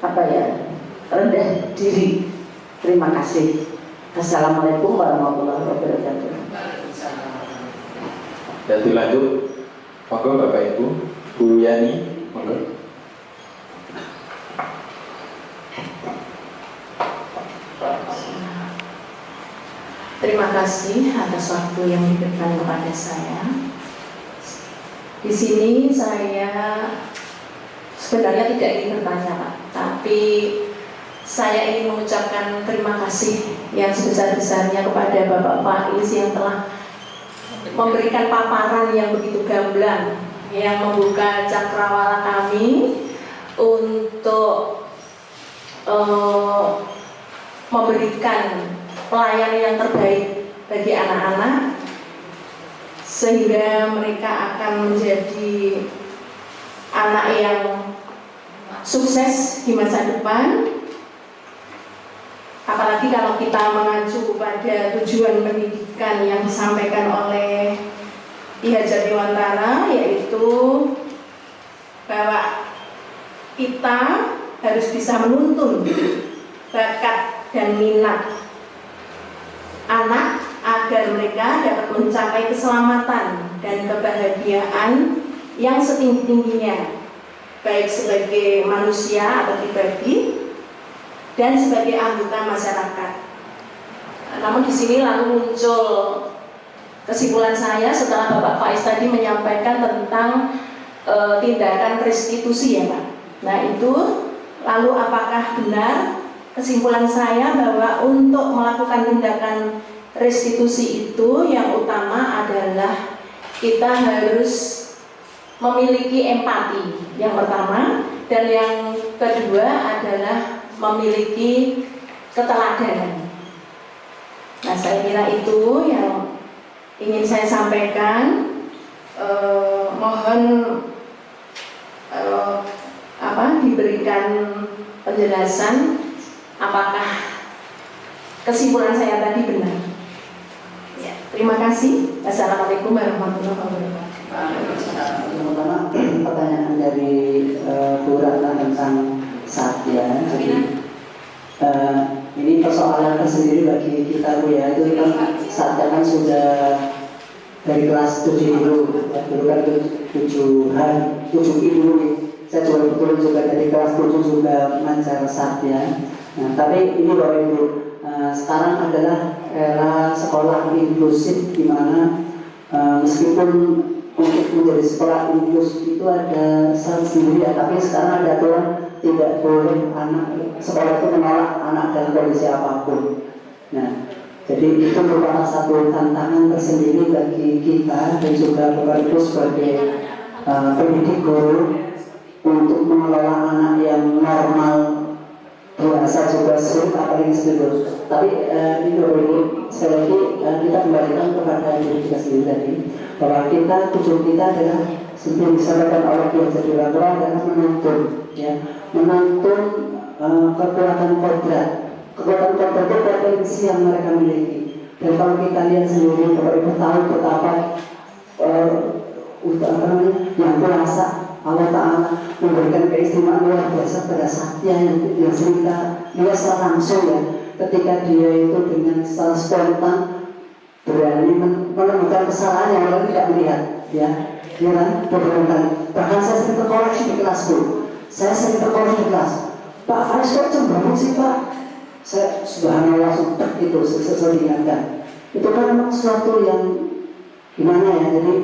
rendah diri. Terima kasih. Assalamualaikum warahmatullahi wabarakatuh. Dan dilanjut, monggo Bapak Ibu, Bu Yani, monggo. Terima kasih atas waktu yang diberikan kepada saya. Di sini saya sebenarnya tidak ingin bertanya, Pak, tapi saya ingin mengucapkan terima kasih yang sebesar-besarnya kepada Bapak Faiz yang telah memberikan paparan yang begitu gamblang, yang membuka cakrawala kami untuk memberikan pelayanan yang terbaik bagi anak-anak, sehingga mereka akan menjadi anak yang sukses di masa depan. Apalagi kalau kita mengacu pada tujuan pendidikan yang disampaikan oleh Ki Hajar Dewantara, yaitu bahwa kita harus bisa menuntun bakat dan minat anak agar mereka dapat mencapai keselamatan dan kebahagiaan yang setinggi-tingginya, baik sebagai manusia atau pribadi dan sebagai anggota masyarakat. Namun di sini lalu muncul kesimpulan saya setelah Bapak Faiz tadi menyampaikan tentang tindakan restitusi ya Pak. Nah itu lalu apakah benar kesimpulan saya bahwa untuk melakukan tindakan restitusi itu yang utama adalah kita harus memiliki empati yang pertama, dan yang kedua adalah memiliki keteladanan. Nah saya kira itu yang ingin saya sampaikan. Mohon diberikan penjelasan apakah kesimpulan saya tadi benar. Ya, terima kasih. Assalamualaikum warahmatullahi wabarakatuh. Pertama pertanyaan dari Bu Ratna tentang Satya. Jadi ini persoalan tersendiri bagi kita Bu ya. Itu kan Satya kan sudah dari kelas 7 dulu, ya, dulu kan 7 dulu nih. Saya kebetulan juga dari kelas 7 juga mengajar Satya. Nah, tapi ini Bapak Ibu, sekarang adalah era sekolah inklusif di mana meskipun untuk menjadi sekolah inklusif itu ada syarat sendiri ya, tapi sekarang ada aturan tidak boleh anak sekolah itu menolak anak dalam kondisi apapun. Nah, jadi itu merupakan satu tantangan tersendiri bagi kita dan juga Bapak Ibu sebagai pendidik guru untuk mengelola anak yang normal biasa juga sulit, apalagi sedikit. Tapi ini Bapak Ibu, sekali lagi kita kembalikan kepada diri kita sendiri tadi, bahwa tujuan kita adalah seperti yang disampaikan oleh Ki Hajar Dewantara adalah menuntun kekuatan kodrat. Kekuatan kodrat itu potensi yang mereka miliki. Dan kalau kita lihat sendiri, Bapak Ibu tahu betapa yang kuasa Allah Ta'ala memberikan keistimewaan luar biasa pada Satya yang sering kita lihat secara langsung ya, ketika dia itu dengan secara spontan berani menemukan kesalahan yang orang tidak melihat ya. ya kan, berkali-kali. Bahkan saya sering terkoreksi di kelasku. Saya sering terkoreksi di kelas. Pak Faris kok cemberut sih Pak? Saya subhanallah langsung itu saya diingatkan. Itu kan memang sesuatu yang gimana ya, jadi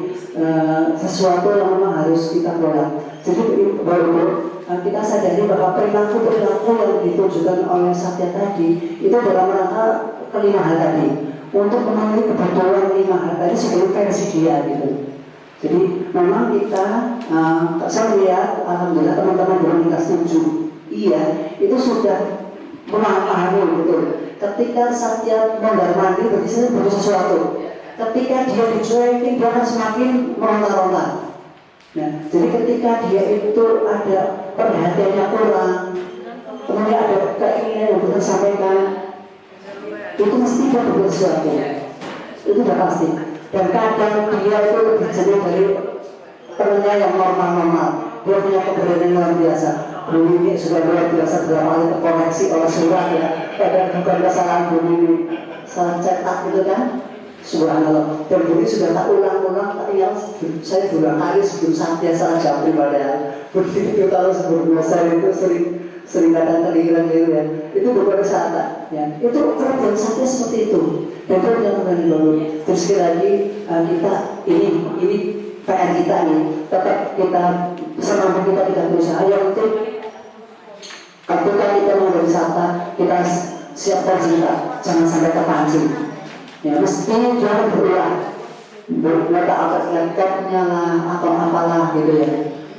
sesuatu yang memang harus kita kelola. Jadi baru kita sadari bahwa perilaku yang ditunjukkan oleh Satya tadi itu dalam rangka kelima hal tadi, untuk memenuhi kebutuhan 5 hal tadi sebagai versi dia gitu. Jadi memang kita, saya melihat alhamdulillah teman-teman berani setuju, iya itu sudah memahami betul. Ketika Satya mondar mandir berarti saya butuh sesuatu. Ketika dia dicuekin dia akan semakin meronta-ronta. Nah, jadi ketika dia itu ada perhatiannya kurang, kemudian ada keinginan yang bisa disampaikan, itu mesti dia berbuat sesuatu. Itu sudah pasti. Dan kadang dia itu lebih jenis dari temannya yang normal-normal. Dia punya keberanian luar biasa. Bumi ini sudah luar biasa berapa kali terkoreksi oleh surat ya. Kadang bukan kesalahan bumi ini salah cetak gitu kan. Subhanallah. Dan bumi sudah tak ulang-ulang, tak yang saya berulang kali sebelum Satya salah jawab padahal. Begitu kalau sebelum saya itu sering kadang keliru ya. Itu bukan wisata ya. Itu kerjaan Satya seperti itu. Dan itu yang berani bangun. Terus sekali lagi kita ini PR kita nih, tetap kita selama kita tidak berusaha ya untuk ketika kita mau wisata kita siapkan cerita, jangan sampai terpancing. Ya mesti jangan berulang, letak laptopnya lah atau apalah gitu ya.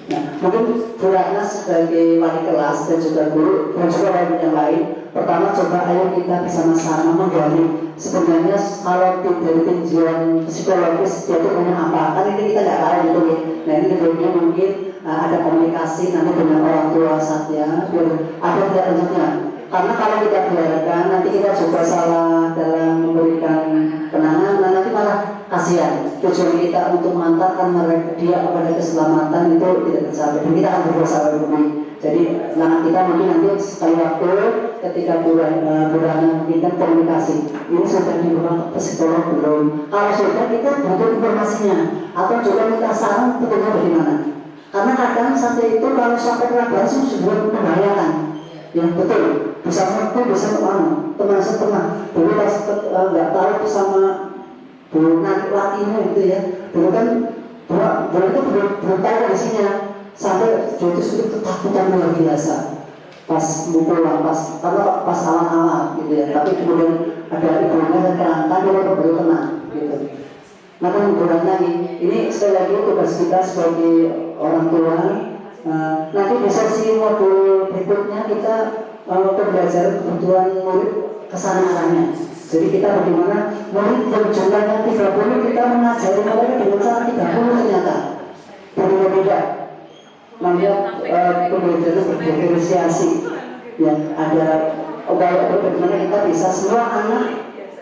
Nah mungkin Bu Ratna sebagai wali kelas dan juga guru dan juga wali yang lain, pertama coba ayo kita bersama-sama menggali sebenarnya kalau dari tinjauan psikologis dia itu punya apa, kan ini kita nggak tahu gitu ya. Nah ini tentunya mungkin ada komunikasi nanti dengan orang tua Satya biar ada tidak lanjutnya. Karena kalau kita biarkan nanti kita juga salah dalam memberikan penanganan, nanti malah kasihan. Tujuan kita untuk mengantarkan mereka dia kepada keselamatan itu tidak tercapai. Dan kita akan berdosa bumi. Jadi kita mungkin nanti sekali waktu ketika bulan mungkin komunikasi ini sudah dibuat psikolog belum. Kalau sudah kita butuh informasinya atau juga minta saran betulnya bagaimana. Karena kadang sampai itu kalau sampai kelabaran sudah membahayakan. Ya betul, bisa ngerti, bisa kemana. Teman saya pernah dulu pas nggak tahu itu sama Bu Latinya gitu ya. Dulu kan Bu itu belum tahu isinya sampai jadi sudah ketakutan luar biasa. Pas pulang, pas awal-awal gitu ya. Tapi kemudian ada ibunya dan terangkan dia baru kena gitu. Nah kan kemudian lagi ini sekali lagi tugas kita sebagai orang tua. Nanti di sesi modul berikutnya kita pembelajaran kebutuhan murid kesana arahnya. Jadi kita bagaimana murid yang jumlahnya 30 kita mengajari mereka dengan cara 30 ternyata berbeda-beda. Namanya pembelajaran berdiferensiasi. Ya ada upaya bagaimana kita bisa semua anak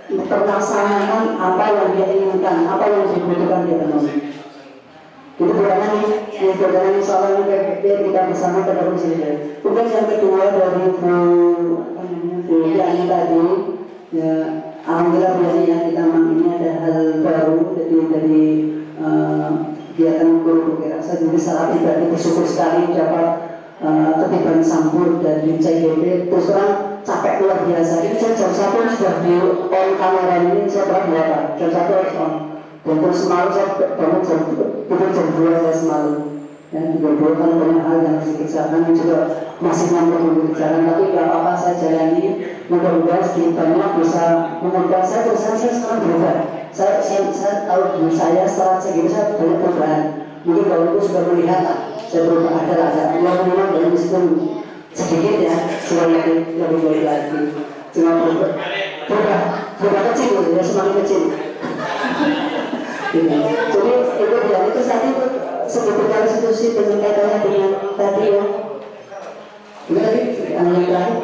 terlaksanakan apa yang dia inginkan, apa yang dibutuhkan dia penuhi. Itu berarti ini berarti soal PPP kita bersama ke dalam sini. Kemudian yang kedua dari Bu Yani tadi, ya alhamdulillah ya kita memang ini ada hal baru dari kegiatan guru kira. Saya juga secara pribadi bersyukur sekali dapat ketiban sambut dari CGP. Terus terang capek luar biasa. Ini saya jam 1 sudah di on kamera ini saya pernah berapa? Jam 1 harus on. Dan terus semalam saya bangun jam 2 saya semalam. Ya, juga kan banyak hal yang harus dikerjakan juga masih mampu berbicara, tapi gak apa-apa saya jalani. Mudah-mudahan sedikit banyak bisa mengubah saya. Terus saya sekarang berubah. Saya tahu diri saya setelah segini saya banyak perubahan. Mungkin kalau itu sudah melihat saya berubah ada memang dari meskipun sedikit ya, semakin lebih baik lagi. Cuma berubah kecil ya, semakin kecil. Jadi itu dia itu tadi sebetulnya restitusi dengan kaitannya dengan tadi ya. Ini tadi yang terakhir.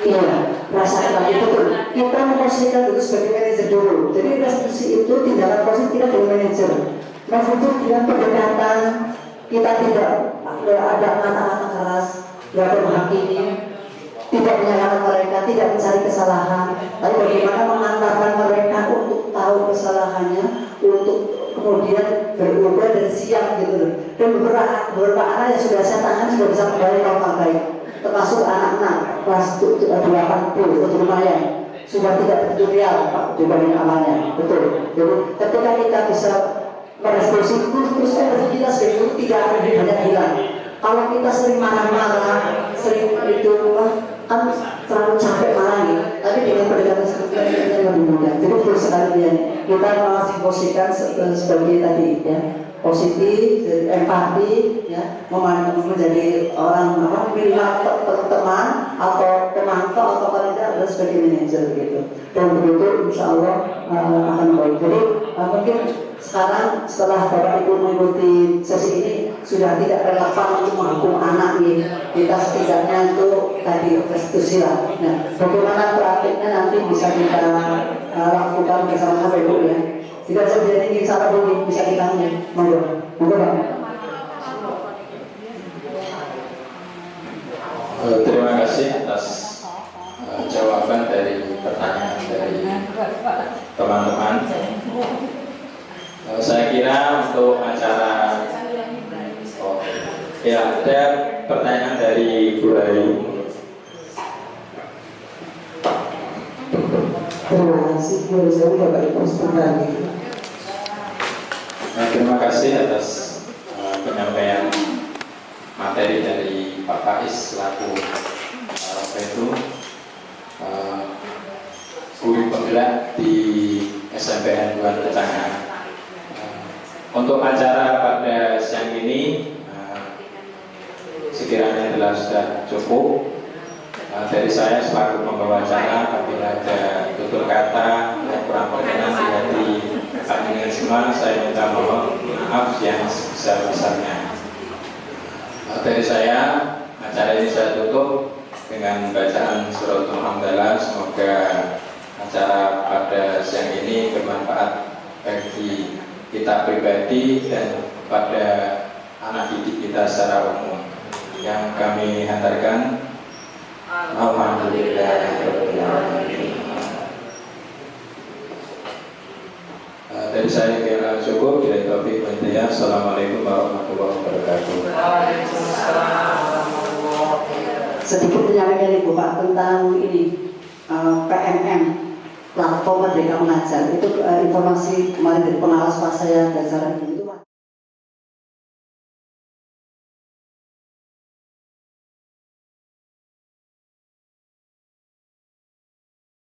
Iya, rasakan itu tuh. Kita memposisikan dulu sebagai manajer dulu. Jadi restitusi itu tindakan positif kita dari manajer. Nah itu dengan pendekatan kita tidak ada kata-kata keras, tidak ada menghakimi, tidak menyalahkan mereka, tidak mencari kesalahan, tapi bagaimana mengantarkan mereka untuk tahu kesalahannya, untuk kemudian berubah dan siap gitu loh. Dan beberapa anak yang sudah saya tangani sudah bisa kembali normal baik, termasuk anak-anak kelas 80 itu lumayan, sudah tidak bertutorial Pak dibanding awalnya, betul. Jadi ketika kita bisa meresolusi terus energi kita sebagai guru tidak akan banyak hilang. Kalau kita sering marah-marah, sering itu kan terlalu capek marahnya, tapi dengan pendekatan seperti ini kita lebih mudah. Jadi betul sekali ya, kita mensimposikan sebagai tadi ya, positif, empati, ya, menjadi orang minimal teman atau pemantau atau paling tidak sebagai manajer gitu. Dan begitu insya Allah akan baik. Jadi mungkin sekarang setelah Bapak Ibu mengikuti sesi ini sudah tidak relevan untuk menghukum anak nih. Kita setidaknya itu tadi restitusi lah. Nah, bagaimana praktiknya nanti bisa kita lakukan bersama Bapak Ibu ya. Tidak saja ini salah boleh bisa kita monggo, monggo Pak. Terima kasih atas jawaban dari pertanyaan dari teman-teman. Saya kira untuk acara ya ada pertanyaan dari Bu Rayu. Terima kasih Bu Rayu, Bapak Ibu sebentar. Terima kasih atas penyampaian materi dari Pak Faiz selaku guru penggerak di SMPN 2 Kecangan. Untuk acara pada siang ini sekiranya telah sudah cukup. Dari saya selaku pembawa acara, apabila ada tutur kata yang kurang berkenan di hati kami semua, saya minta mohon maaf yang sebesar-besarnya. Dari saya, acara ini saya tutup dengan bacaan suratul hamdalah. Semoga acara pada siang ini bermanfaat bagi kita pribadi dan pada anak didik kita secara umum. Yang kami hantarkan, alhamdulillah. Dari saya kira cukup. Bila taufiq wal hidayah. Assalamualaikum warahmatullahi wabarakatuh. Sedikit menyampaikan Ibu Pak tentang ini PMM, platform Merdeka Mengajar. Itu informasi kemarin dari pengawas pas saya dasar itu.